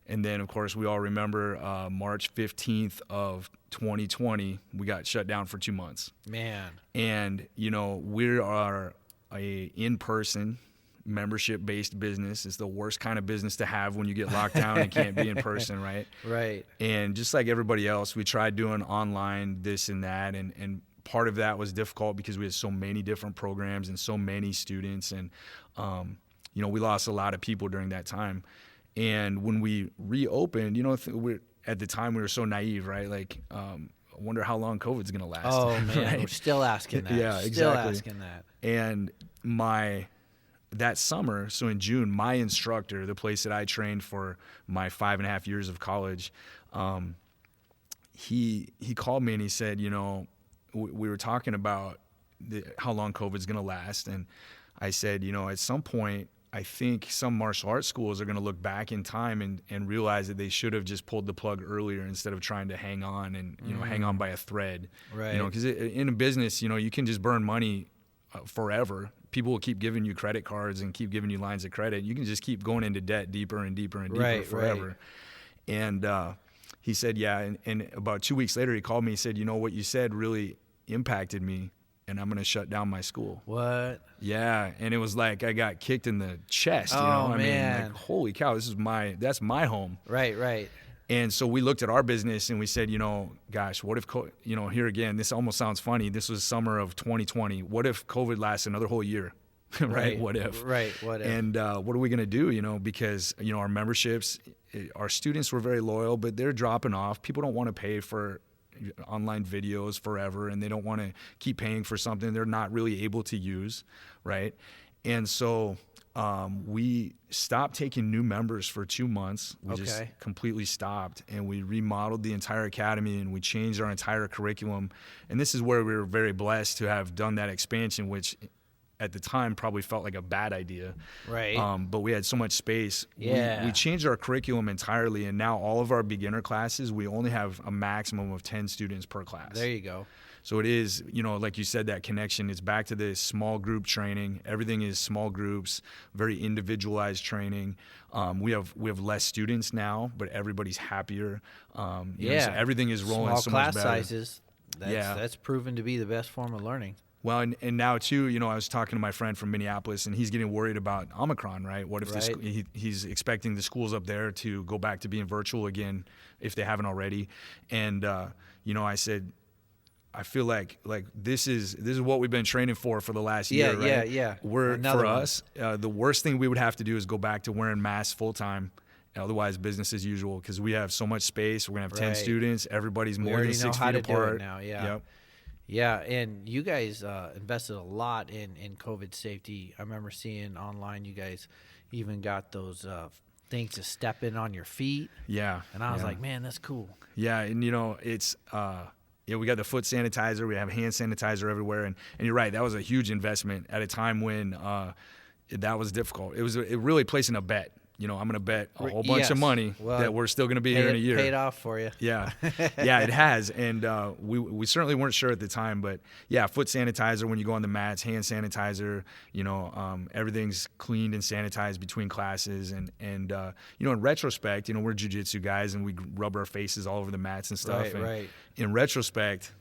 B: And then, of course, we all remember March 15th of 2020, we got shut down for 2 months.
A: Man.
B: And, we are a in-person, membership-based business. It's the worst kind of business to have when you get locked down and can't be in person, right?
A: Right.
B: And just like everybody else, we tried doing online this and that, and part of that was difficult because we had so many different programs and so many students, and we lost a lot of people during that time. And when we reopened, at the time we were so naive, right? Like, I wonder how long COVID's going to last.
A: Oh, man,
B: right?
A: We're still asking that.
B: Yeah, exactly.
A: Still asking that.
B: And that summer, so in June, my instructor, the place that I trained for my 5.5 years of college, he called me and he said, we were talking about how long COVID's going to last. And I said, at some point, I think some martial arts schools are going to look back in time and realize that they should have just pulled the plug earlier instead of trying to hang on and, hang on by a thread.
A: Right.
B: Because in a business, you can just burn money forever. People will keep giving you credit cards and keep giving you lines of credit. You can just keep going into debt deeper and deeper and deeper forever. Right. And he said, yeah. And about 2 weeks later, he called me. He said, what you said really impacted me, and I'm going to shut down my school.
A: What?
B: Yeah. And it was like I got kicked in the chest.
A: Oh, man.
B: I mean, like, holy cow, that's my home.
A: Right.
B: And so we looked at our business and we said, gosh, what if, here again, this almost sounds funny. This was summer of 2020. What if COVID lasts another whole year? Right? What if?
A: Right. What if?
B: And what are we going to do? Because, our memberships, our students were very loyal, but they're dropping off. People don't want to pay for online videos forever, and they don't want to keep paying for something they're not really able to use. Right. And so we stopped taking new members for 2 months. We just completely stopped, and we remodeled the entire academy, and we changed our entire curriculum. And this is where we were very blessed to have done that expansion, which at the time probably felt like a bad idea.
A: Right.
B: But we had so much space.
A: Yeah.
B: We changed our curriculum entirely, and now all of our beginner classes, we only have a maximum of 10 students per class.
A: There you go.
B: So it is, like you said, that connection. It's back to this small group training. Everything is small groups, very individualized training. We have less students now, but everybody's happier. So everything is rolling so much better.
A: Small class sizes. That's proven to be the best form of learning.
B: Well, and now too, I was talking to my friend from Minneapolis, and he's getting worried about Omicron, right? What if he's expecting the schools up there to go back to being virtual again if they haven't already? And I said, I feel like this is what we've been training for the last year, right?
A: Yeah.
B: The worst thing we would have to do is go back to wearing masks full time. Otherwise, business as usual, because we have so much space. We're gonna have 10 students. Everybody's more than 6 feet apart.
A: Now, yeah.
B: Yep.
A: Yeah, and you guys invested a lot in COVID safety. I remember seeing online you guys even got those things to step in on your feet.
B: Yeah.
A: And I was like, man, that's cool.
B: Yeah, and it's we got the foot sanitizer. We have hand sanitizer everywhere. And you're right, that was a huge investment at a time when that was difficult. It really placing a bet. I'm going to bet a whole bunch of money that we're still going to be here in a year.
A: Paid off for you.
B: Yeah. Yeah, it has. And we certainly weren't sure at the time. But, yeah, foot sanitizer when you go on the mats, hand sanitizer, everything's cleaned and sanitized between classes. And in retrospect, we're jiu-jitsu guys, and we rub our faces all over the mats and stuff.
A: Right.
B: In retrospect,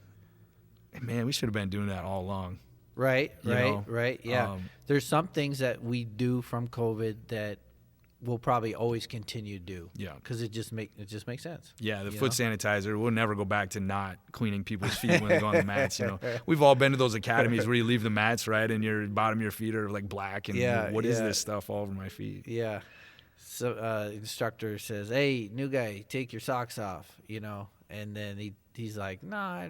B: man, we should have been doing that all along.
A: Right. Yeah. There's some things that we do from COVID that we'll probably always continue to do.
B: Yeah.
A: Because it just makes sense.
B: Yeah, the foot sanitizer, we'll never go back to not cleaning people's feet when they go on the mats. We've all been to those academies where you leave the mats, right, and your bottom of your feet are like black, and what is this stuff all over my feet?
A: Yeah. So instructor says, "Hey, new guy, take your socks off," and then he's like, "No, I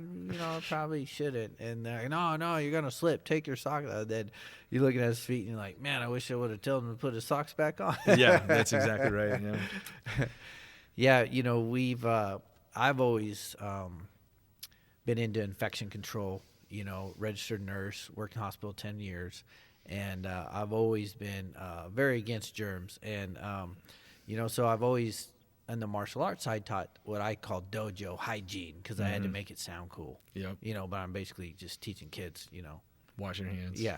A: probably shouldn't." And they're like, "No, you're gonna slip. Take your socks off." Then you're looking at his feet, and you're like, "Man, I wish I would have told him to put his socks back on."
B: Yeah, that's exactly right. Yeah.
A: Yeah, I've always been into infection control. Registered nurse, worked in hospital 10 years, and I've always been very against germs, and so I've always, on the martial arts side, taught what I call dojo hygiene, because I had to make it sound cool.
B: Yep.
A: But I'm basically just teaching kids,
B: Wash your hands.
A: Yeah.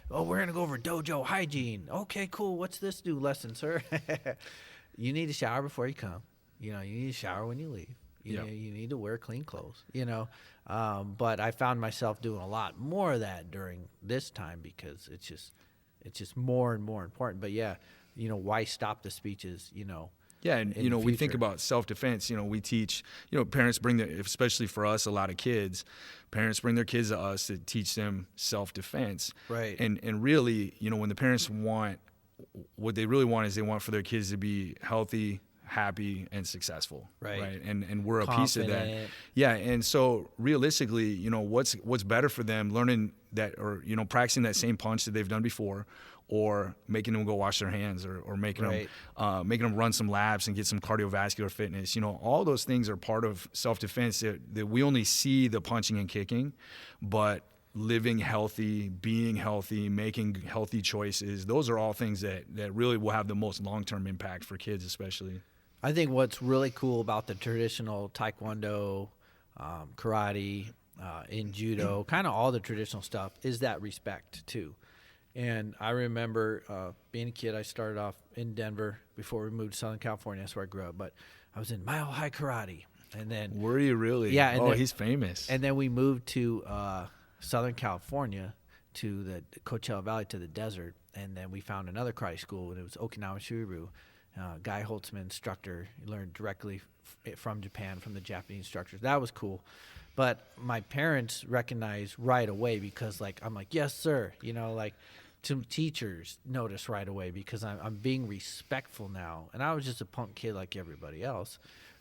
A: Oh, we're gonna go over dojo hygiene. Okay, cool. What's this new lesson, sir? You need to shower before you come. You need to shower when you leave. You need to wear clean clothes. But I found myself doing a lot more of that during this time, because it's just more and more important. But why stop the speeches?
B: Yeah, and we think about self-defense. We teach. Parents bring especially for us, a lot of kids. Parents bring their kids to us to teach them self-defense.
A: Right.
B: And really, when the parents what they really want is they want for their kids to be healthy, happy, and successful. Right. And we're a piece of that. Yeah. And so realistically, what's better for them, learning that, or practicing that same punch that they've done before, or making them go wash their hands, or making them run some laps and get some cardiovascular fitness. All those things are part of self-defense that we only see the punching and kicking, but living healthy, being healthy, making healthy choices. Those are all things that really will have the most long-term impact for kids, especially.
A: I think what's really cool about the traditional Taekwondo, karate, in Judo, kind of all the traditional stuff, is that respect too. And I remember being a kid, I started off in Denver before we moved to Southern California. That's where I grew up. But I was in Mile High Karate. And then,
B: were you really?
A: Yeah. And
B: then,
A: he's
B: famous.
A: And then we moved to Southern California, to the Coachella Valley, to the desert. And then we found another karate school, and it was Okinawa Shuriru. Guy Holtzman instructor. He learned directly from Japan, from the Japanese instructors. That was cool. But my parents recognized right away, because I'm like, yes, sir. Some teachers notice right away, because I'm being respectful now. And I was just a punk kid like everybody else.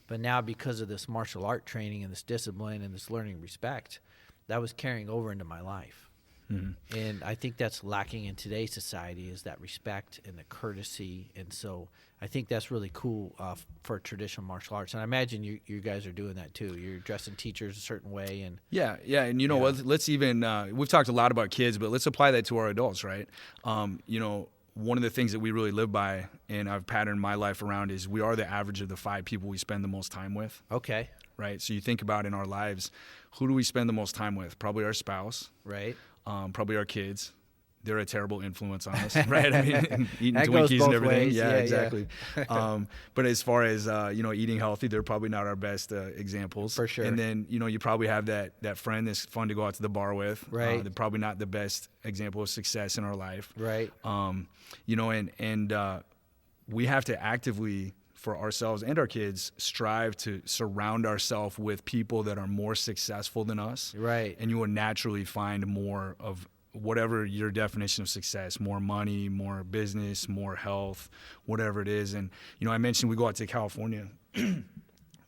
A: But now, because of this martial art training and this discipline and this learning respect, that was carrying over into my life. Mm-hmm. And I think that's lacking in today's society, is that respect and the courtesy. And so I think that's really cool for traditional martial arts. And I imagine you guys are doing that too. You're dressing teachers a certain way. And
B: yeah. And let's even we've talked a lot about kids, but let's apply that to our adults, right? One of the things that we really live by, and I've patterned my life around, is we are the average of the 5 people we spend the most time with.
A: Okay.
B: Right. So you think about in our lives, who do we spend the most time with? Probably our spouse.
A: Right.
B: Probably our kids. They're a terrible influence on us, right? I mean, eating
A: that
B: Twinkies and everything.
A: Ways.
B: Yeah, exactly. Yeah. But as far as eating healthy, they're probably not our best examples.
A: For sure.
B: And then you probably have that friend that's fun to go out to the bar with.
A: Right.
B: They're probably not the best example of success in our life.
A: Right.
B: We have to actively, for ourselves and our kids, strive to surround ourselves with people that are more successful than us.
A: Right.
B: And you will naturally find more of whatever your definition of success, more money, more business, more health, whatever it is. And, I mentioned we go out to California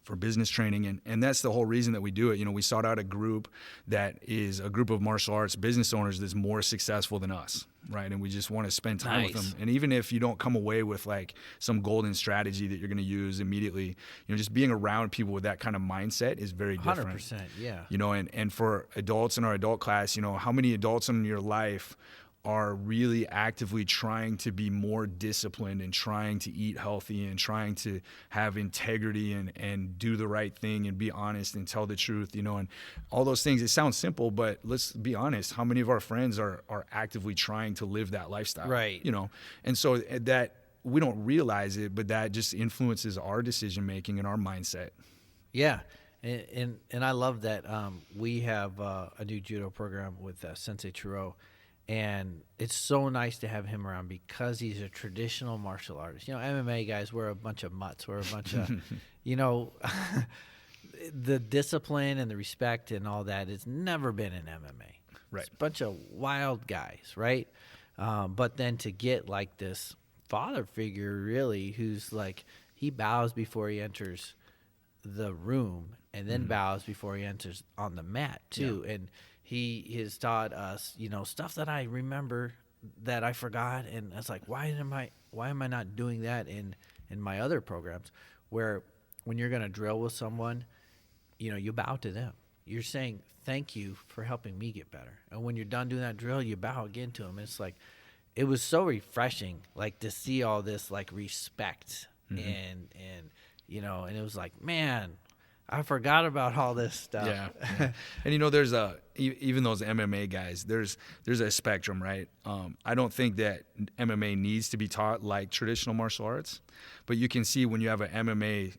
B: for business training, and that's the whole reason that we do it. We sought out a group that is a group of martial arts business owners that's more successful than us, right? And we just want to spend time with them. And even if you don't come away with some golden strategy that you're going to use immediately, just being around people with that kind of mindset is very different.
A: 100%, yeah.
B: And for adults in our adult class, how many adults in your life are really actively trying to be more disciplined and trying to eat healthy and trying to have integrity and do the right thing and be honest and tell the truth, and all those things. It sounds simple, but let's be honest. How many of our friends are actively trying to live that lifestyle?
A: Right.
B: And so that we don't realize it, but that just influences our decision making and our mindset.
A: Yeah. And I love that we have a new judo program with Sensei Chiro. And it's so nice to have him around, because he's a traditional martial artist. MMA guys, we're a bunch of mutts. We're a bunch of, the discipline and the respect and all that has never been in MMA.
B: Right.
A: It's a bunch of wild guys, right? But then to get this father figure, really, who's he bows before he enters the room, and then bows before he enters on the mat too. Yeah. And he has taught us, stuff that I remember that I forgot, and it's why am I not doing that in my other programs, where when you're going to drill with someone, you bow to them. You're saying thank you for helping me get better, and when you're done doing that drill, you bow again to them. It's it was so refreshing, to see all this respect, and and it was man, I forgot about all this stuff.
B: Yeah. And there's even those MMA guys, there's a spectrum, right? I don't think that MMA needs to be taught like traditional martial arts, but you can see when you have an MMA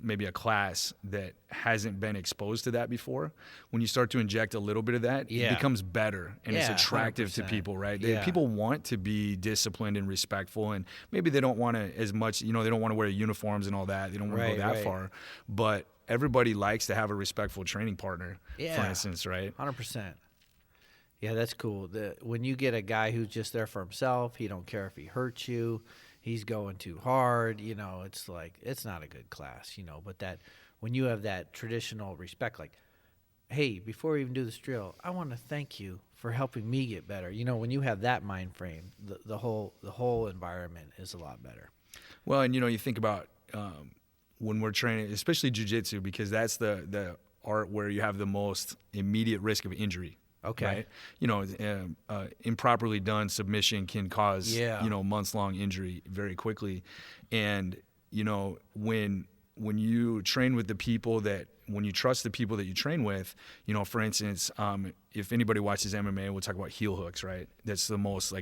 B: maybe a class that hasn't been exposed to that before, when you start to inject a little bit of that, it becomes better and it's attractive 100%. To people, right? People want to be disciplined and respectful, and maybe they don't want to as much, they don't want to wear uniforms and all that. They don't want to go that far, but everybody likes to have a respectful training partner, for instance, right?
A: 100%. Yeah, that's cool. When you get a guy who's just there for himself, he don't care if he hurts you, he's going too hard, it's it's not a good class, but that when you have that traditional respect, hey, before we even do this drill, I want to thank you for helping me get better. When you have that mind frame, the whole environment is a lot better.
B: Well, and you think about when we're training, especially jiu-jitsu, because that's the art where you have the most immediate risk of injury.
A: Okay.
B: Right? Improperly done submission can cause, months-long injury very quickly. And, when you train with the people when you trust the people that you train with, for instance, if anybody watches MMA, we'll talk about heel hooks, right? That's the most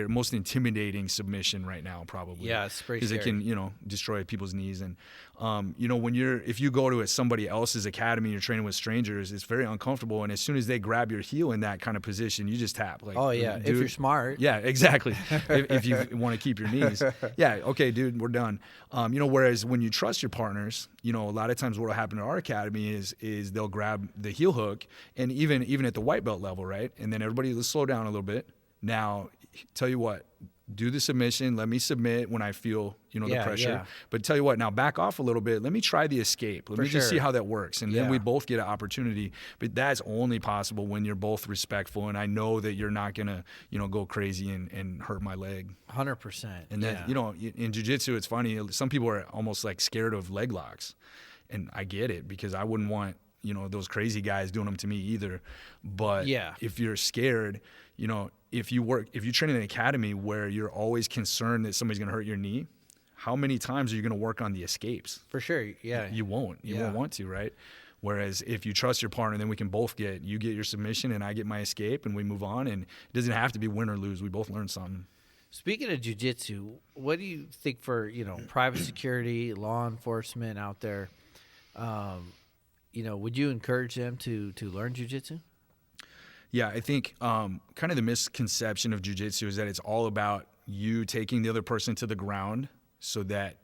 B: most intimidating submission right now, probably.
A: Yeah, it's pretty scary.
B: Because it can, destroy people's knees. And, if you go to somebody else's academy, you're training with strangers, it's very uncomfortable. And as soon as they grab your heel in that kind of position, you just tap. Like,
A: oh, yeah,
B: dude,
A: if you're smart.
B: Yeah, exactly. if you want to keep your knees. Yeah, okay, dude, we're done. Whereas when you trust your partners, a lot of times what will happen at our academy is they'll grab the heel hook, and even at the white belt level, right? And then everybody, let's slow down a little bit. Now, tell you what, do the submission. Let me submit when I feel, the pressure.
A: Yeah.
B: But tell you what, now back off a little bit. Let me try the escape. Let me just see how that works. And then we both get an opportunity. But that's only possible when you're both respectful. And I know that you're not going to, go crazy and hurt my leg.
A: 100%.
B: And then, in jiu-jitsu, it's funny. Some people are almost like scared of leg locks. And I get it, because I wouldn't want, those crazy guys doing them to me either. But if you're scared, if you train in an academy where you're always concerned that somebody's going to hurt your knee, how many times are you going to work on the escapes?
A: For sure, yeah.
B: You won't. You won't want to, right? Whereas if you trust your partner, then we can both you get your submission and I get my escape, and we move on. And it doesn't have to be win or lose. We both learn something.
A: Speaking of jiu-jitsu, what do you think for, private security, law enforcement out there? Would you encourage them to learn jiu-jitsu?
B: Yeah, I think kind of the misconception of jiu-jitsu is that it's all about you taking the other person to the ground so that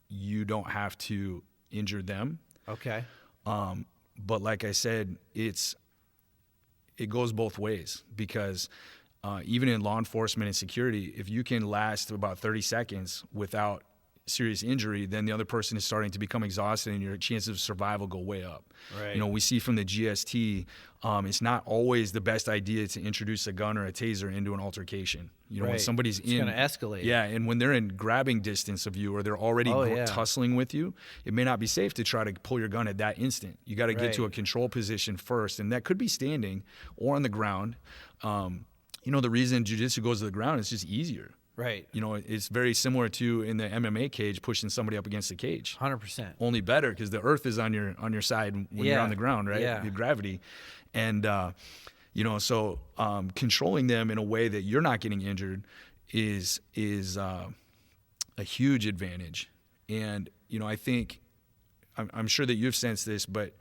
B: you don't have to injure them.
A: Okay.
B: But like I said, it goes both ways, because even in law enforcement and security, if you can last about 30 seconds without serious injury, then the other person is starting to become exhausted and your chances of survival go way up.
A: Right.
B: We see from the GST, it's not always the best idea to introduce a gun or a taser into an altercation. When somebody's
A: it's going to escalate.
B: Yeah, and when they're in grabbing distance of you, or they're already tussling with you, it may not be safe to try to pull your gun at that instant. You got to get to a control position first, and that could be standing or on the ground. The reason jiu-jitsu goes to the ground is just easier.
A: Right.
B: It's very similar to in the MMA cage, pushing somebody up against the cage.
A: 100%.
B: Only better, because the earth is on your side when you're on the ground, right?
A: Yeah.
B: The gravity. And, so controlling them in a way that you're not getting injured is a huge advantage. And, I think, I'm sure that you've sensed this, but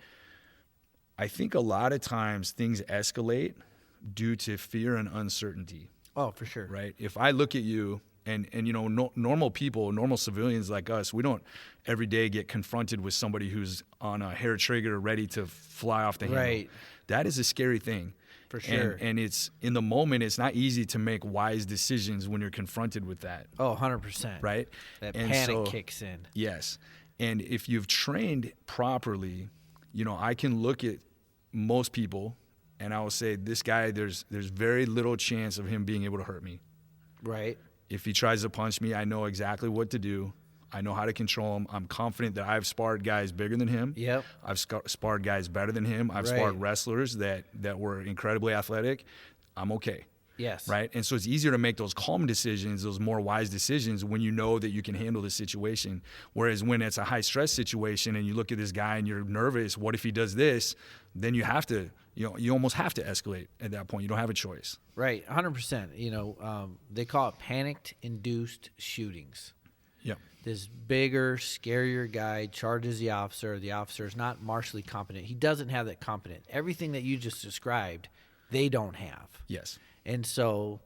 B: I think a lot of times things escalate due to fear and uncertainty.
A: Oh, for sure.
B: Right. If I look at you and normal people, normal civilians like us, we don't every day get confronted with somebody who's on a hair trigger ready to fly off the handle.
A: Right.
B: That is a scary thing.
A: For sure.
B: And it's in the moment, it's not easy to make wise decisions when you're confronted with that.
A: Oh, 100%.
B: Right.
A: That panic kicks in.
B: Yes. And if you've trained properly, I can look at most people and I will say, this guy, there's very little chance of him being able to hurt me.
A: Right.
B: If he tries to punch me, I know exactly what to do. I know how to control him. I'm confident that I've sparred guys bigger than him.
A: Yep.
B: I've sparred guys better than him. I've sparred wrestlers that were incredibly athletic. I'm okay.
A: Yes.
B: Right. And so it's easier to make those calm decisions, those more wise decisions, when you know that you can handle the situation. Whereas when it's a high stress situation and you look at this guy and you're nervous, what if he does this? Then you have to, you almost have to escalate at that point. You don't have a choice.
A: Right. 100%. They call it panicked induced shootings.
B: Yeah.
A: This bigger, scarier guy charges the officer. The officer is not martially competent. He doesn't have that competent. Everything that you just described, they don't have.
B: Yes.
A: And so,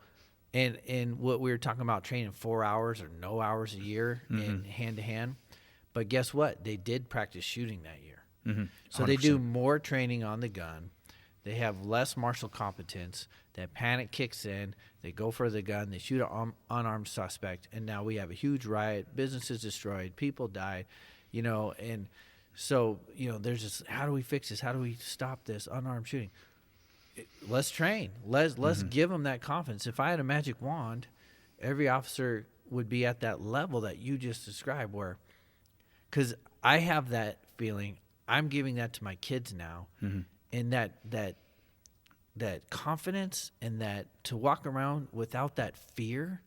A: and what we were talking about, training 4 hours or no hours a year in hand-to-hand. But guess what? They did practice shooting that year. Mm-hmm. So they do more training on the gun. They have less martial competence. That panic kicks in. They go for the gun. They shoot an unarmed suspect. And now we have a huge riot. Businesses destroyed. People died. And so, there's this, how do we fix this? How do we stop this unarmed shooting? Let's train. Let's give them that confidence. If I had a magic wand, every officer would be at that level that you just described, where, because I have that feeling, I'm giving that to my kids now, and that confidence and that to walk around without that fear,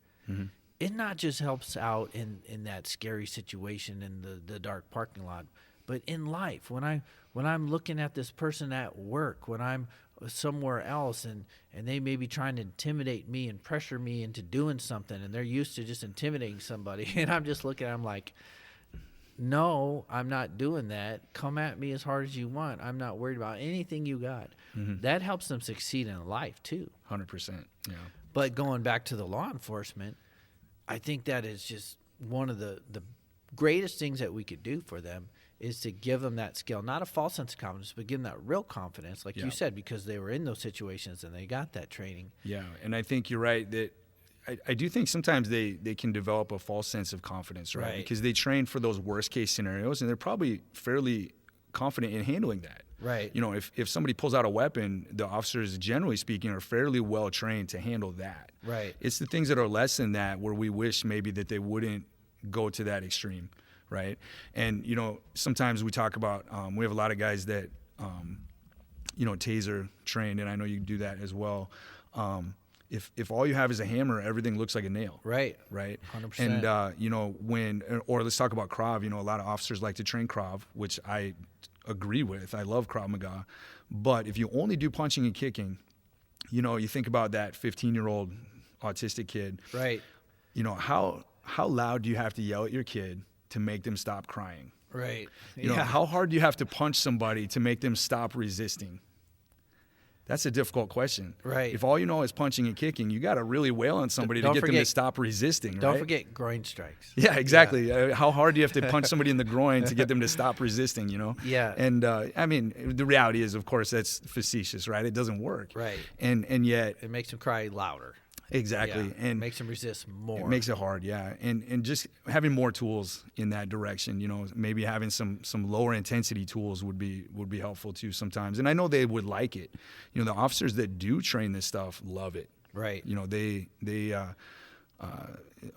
A: it not just helps out in that scary situation in the dark parking lot, but in life. When I'm looking at this person at work, when I'm somewhere else and they may be trying to intimidate me and pressure me into doing something, and they're used to just intimidating somebody, and I'm just looking at them like, no, I'm not doing that. Come at me as hard as you want. I'm not worried about anything you got. That helps them succeed in life too.
B: 100%. Yeah.
A: But going back to the law enforcement, I think that is just one of the greatest things that we could do for them is to give them that skill, not a false sense of confidence, but give them that real confidence, like you said, because they were in those situations and they got that training.
B: Yeah, and I think you're right that I do think sometimes they can develop a false sense of confidence, right? Because they train for those worst case scenarios, and they're probably fairly confident in handling that.
A: Right.
B: You know, if somebody pulls out a weapon, the officers, generally speaking, are fairly well trained to handle that.
A: Right.
B: It's the things that are less than that where we wish maybe that they wouldn't go to that extreme, right? And, you know, sometimes we talk about, we have a lot of guys that, you know, taser trained, and I know you do that as well. If all you have is a hammer, everything looks like a nail.
A: Right.
B: Right.
A: 100%.
B: And, you know, or let's talk about Krav. You know, a lot of officers like to train Krav, which I agree with. I love Krav Maga. But if you only do punching and kicking, you know, you think about that 15-year-old autistic kid.
A: Right.
B: You know, how loud do you have to yell at your kid to make them stop crying?
A: Right.
B: You know, how hard do you have to punch somebody to make them stop resisting? That's a difficult question.
A: Right.
B: If all you know is punching and kicking, you got to really wail on somebody to get them to stop resisting,
A: Don't forget groin strikes.
B: Yeah, exactly. Yeah. How hard do you have to punch somebody in the groin to get them to stop resisting, you know?
A: Yeah.
B: And, I mean, the reality is, of course, that's facetious, right? It doesn't work.
A: Right.
B: And yet...
A: It makes them cry louder.
B: Exactly.
A: Yeah, and makes them resist more.
B: It makes it hard, yeah. And just having more tools in that direction, you know, maybe having some lower intensity tools would be helpful too sometimes. And I know they would like it. You know, the officers that do train this stuff love it.
A: Right.
B: You know, they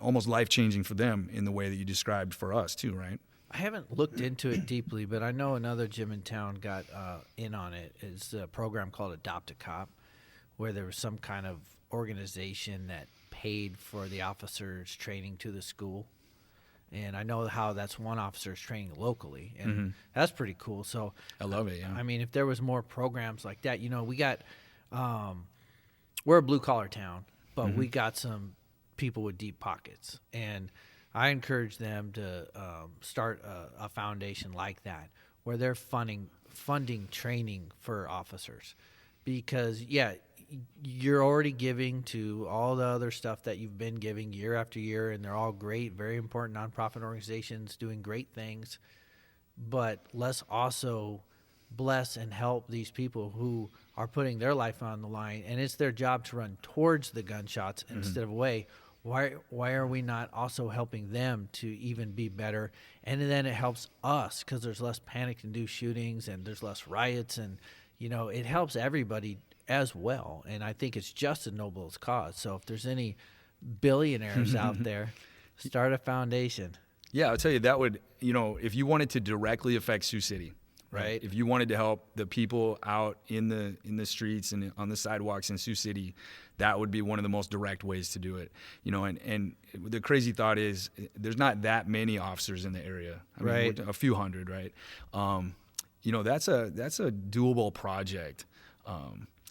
B: almost life-changing for them in the way that you described for us too, right?
A: I haven't looked into it deeply, but I know another gym in town got in on it. It's a program called Adopt a Cop, where there was some kind of organization that paid for the officers training to the school, and I know how that's one officer's training locally, and that's pretty cool. So
B: I love it. Yeah,
A: I mean, if there was more programs like that, you know, we got we're a blue collar town, but we got some people with deep pockets, and I encourage them to start a foundation like that where they're funding training for officers, because you're already giving to all the other stuff that you've been giving year after year, and they're all great, very important nonprofit organizations doing great things. But let's also bless and help these people who are putting their life on the line, and it's their job to run towards the gunshots instead of away. Why are we not also helping them to even be better? And then it helps us because there's less panic-induced shootings and there's less riots, and, you know, it helps everybody as well, and I think it's just as noble as cause. So if there's any billionaires out there, start a foundation.
B: Yeah, I'll tell you, that would, you know, if you wanted to directly affect Sioux City, right? If you wanted to help the people out in the streets and on the sidewalks in Sioux City, that would be one of the most direct ways to do it. You know, and the crazy thought is there's not that many officers in the area. I mean, a few hundred, right? You know, that's a doable project.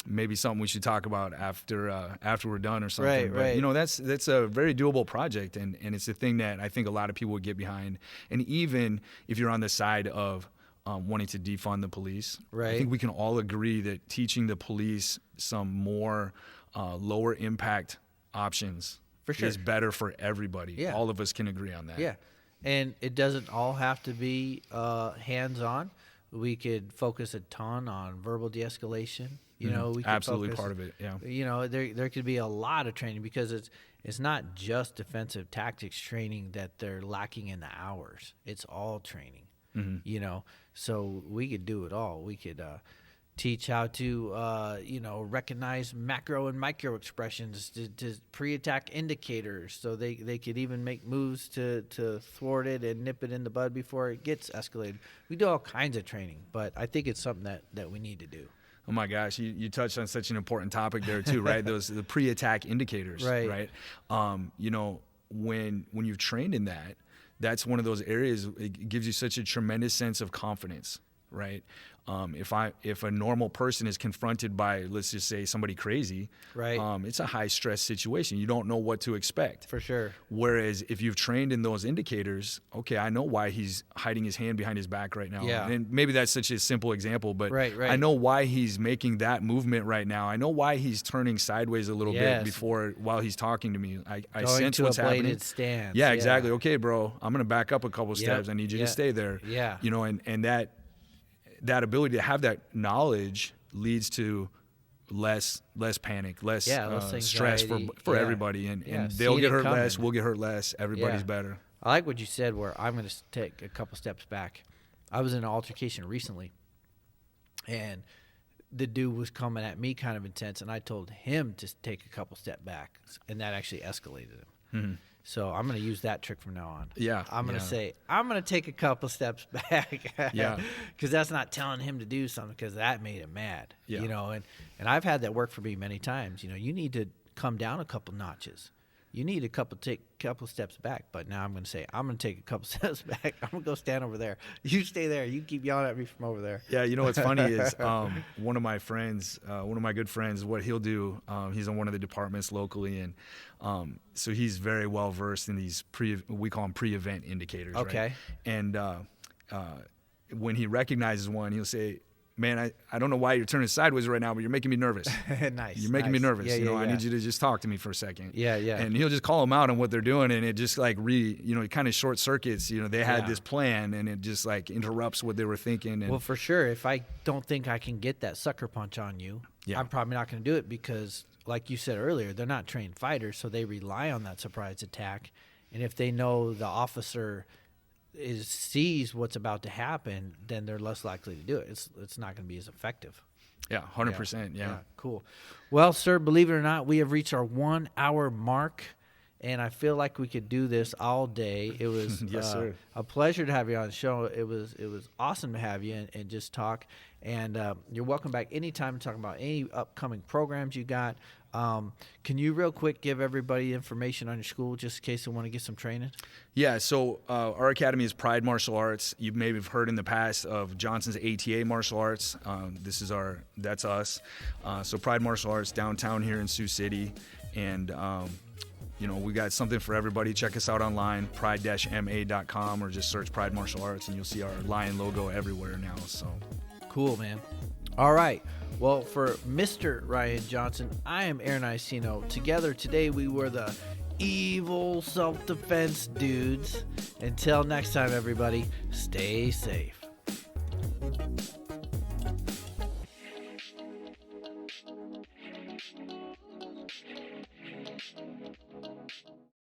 B: Maybe something we should talk about after we're done or something. But, you know, that's a very doable project, and it's a thing that I think a lot of people would get behind. And even if you're on the side of wanting to defund the police, I think we can all agree that teaching the police some more lower impact options is better for everybody. Yeah. All of us can agree on that.
A: Yeah, and it doesn't all have to be hands-on. We could focus a ton on verbal de-escalation. You know, we could
B: absolutely
A: focus,
B: part of it. Yeah.
A: You know, there could be a lot of training, because it's not just defensive tactics training that they're lacking in the hours. It's all training. You know, so we could do it all. We could teach how to you know, recognize macro and micro expressions to pre-attack indicators, so they could even make moves to thwart it and nip it in the bud before it gets escalated. We do all kinds of training, but I think it's something that we need to do.
B: Oh my gosh, you touched on such an important topic there too, right? The pre-attack indicators, right? You know, when you've trained in that, that's one of those areas. It gives you such a tremendous sense of confidence, right? If a normal person is confronted by, let's just say, somebody crazy,
A: right?
B: It's a high stress situation. You don't know what to expect.
A: For sure.
B: Whereas if you've trained in those indicators, okay, I know why he's hiding his hand behind his back right now.
A: Yeah.
B: And maybe that's such a simple example, but
A: right.
B: I know why he's making that movement right now. I know why he's turning sideways a little bit while he's talking to me. I sense what's happening.
A: Stance.
B: Yeah, exactly. Okay, bro, I'm gonna back up a couple steps. I need you to stay there.
A: Yeah.
B: You know, and that ability to have that knowledge leads to less panic, less stress for everybody, and they'll get hurt less, we'll get hurt less, everybody's better.
A: I like what you said, where I'm going to take a couple steps back. I was in an altercation recently, and the dude was coming at me kind of intense, and I told him to take a couple steps back, and that actually escalated him. Mm-hmm. So I'm going to use that trick from now on.
B: Yeah.
A: I'm going to say, I'm going to take a couple steps back.
B: Yeah.
A: Because that's not telling him to do something, because that made him mad.
B: Yeah.
A: You know, and I've had that work for me many times. You know, you need to come down a couple notches. You need take a couple steps back. But now I'm going to say, I'm going to take a couple steps back. I'm going to go stand over there. You stay there. You keep yelling at me from over there.
B: Yeah, you know what's funny is one of my friends, one of my good friends, what he'll do, he's in one of the departments locally, and so he's very well versed in these we call them pre-event indicators.
A: Okay.
B: Right? And when he recognizes one, he'll say, man, I don't know why you're turning sideways right now, but you're making me nervous.
A: Nice.
B: You're making me nervous.
A: Yeah,
B: I need you to just talk to me for a second.
A: Yeah.
B: And he'll just call them out on what they're doing, and it just like it kind of short circuits. You know, they had this plan, and it just like interrupts what they were thinking. And
A: well, for sure, if I don't think I can get that sucker punch on you, I'm probably not going to do it, because, like you said earlier, they're not trained fighters, so they rely on that surprise attack. And if they know the officer sees what's about to happen, then they're less likely to do it. It's not going to be as effective.
B: Yeah, 100%. Yeah.
A: Cool. Well, sir, believe it or not, we have reached our 1 hour mark, and I feel like we could do this all day. It was
B: yes, sir.
A: A pleasure to have you on the show. It was awesome to have you and just talk. And you're welcome back anytime to talk about any upcoming programs you got. Can you real quick give everybody information on your school, just in case they want to get some training?
B: Yeah, so our academy is Pride Martial Arts. You maybe have heard in the past of Johnson's ATA Martial Arts. That's us. So Pride Martial Arts downtown here in Sioux City. And, we got something for everybody. Check us out online, pride-ma.com, or just search Pride Martial Arts, and you'll see our lion logo everywhere now. So
A: cool, man. All right. Well, for Mr. Ryan Johnson, I am Aaron Icino. Together today, we were the Evil Self-Defense Dudes. Until next time, everybody, stay safe.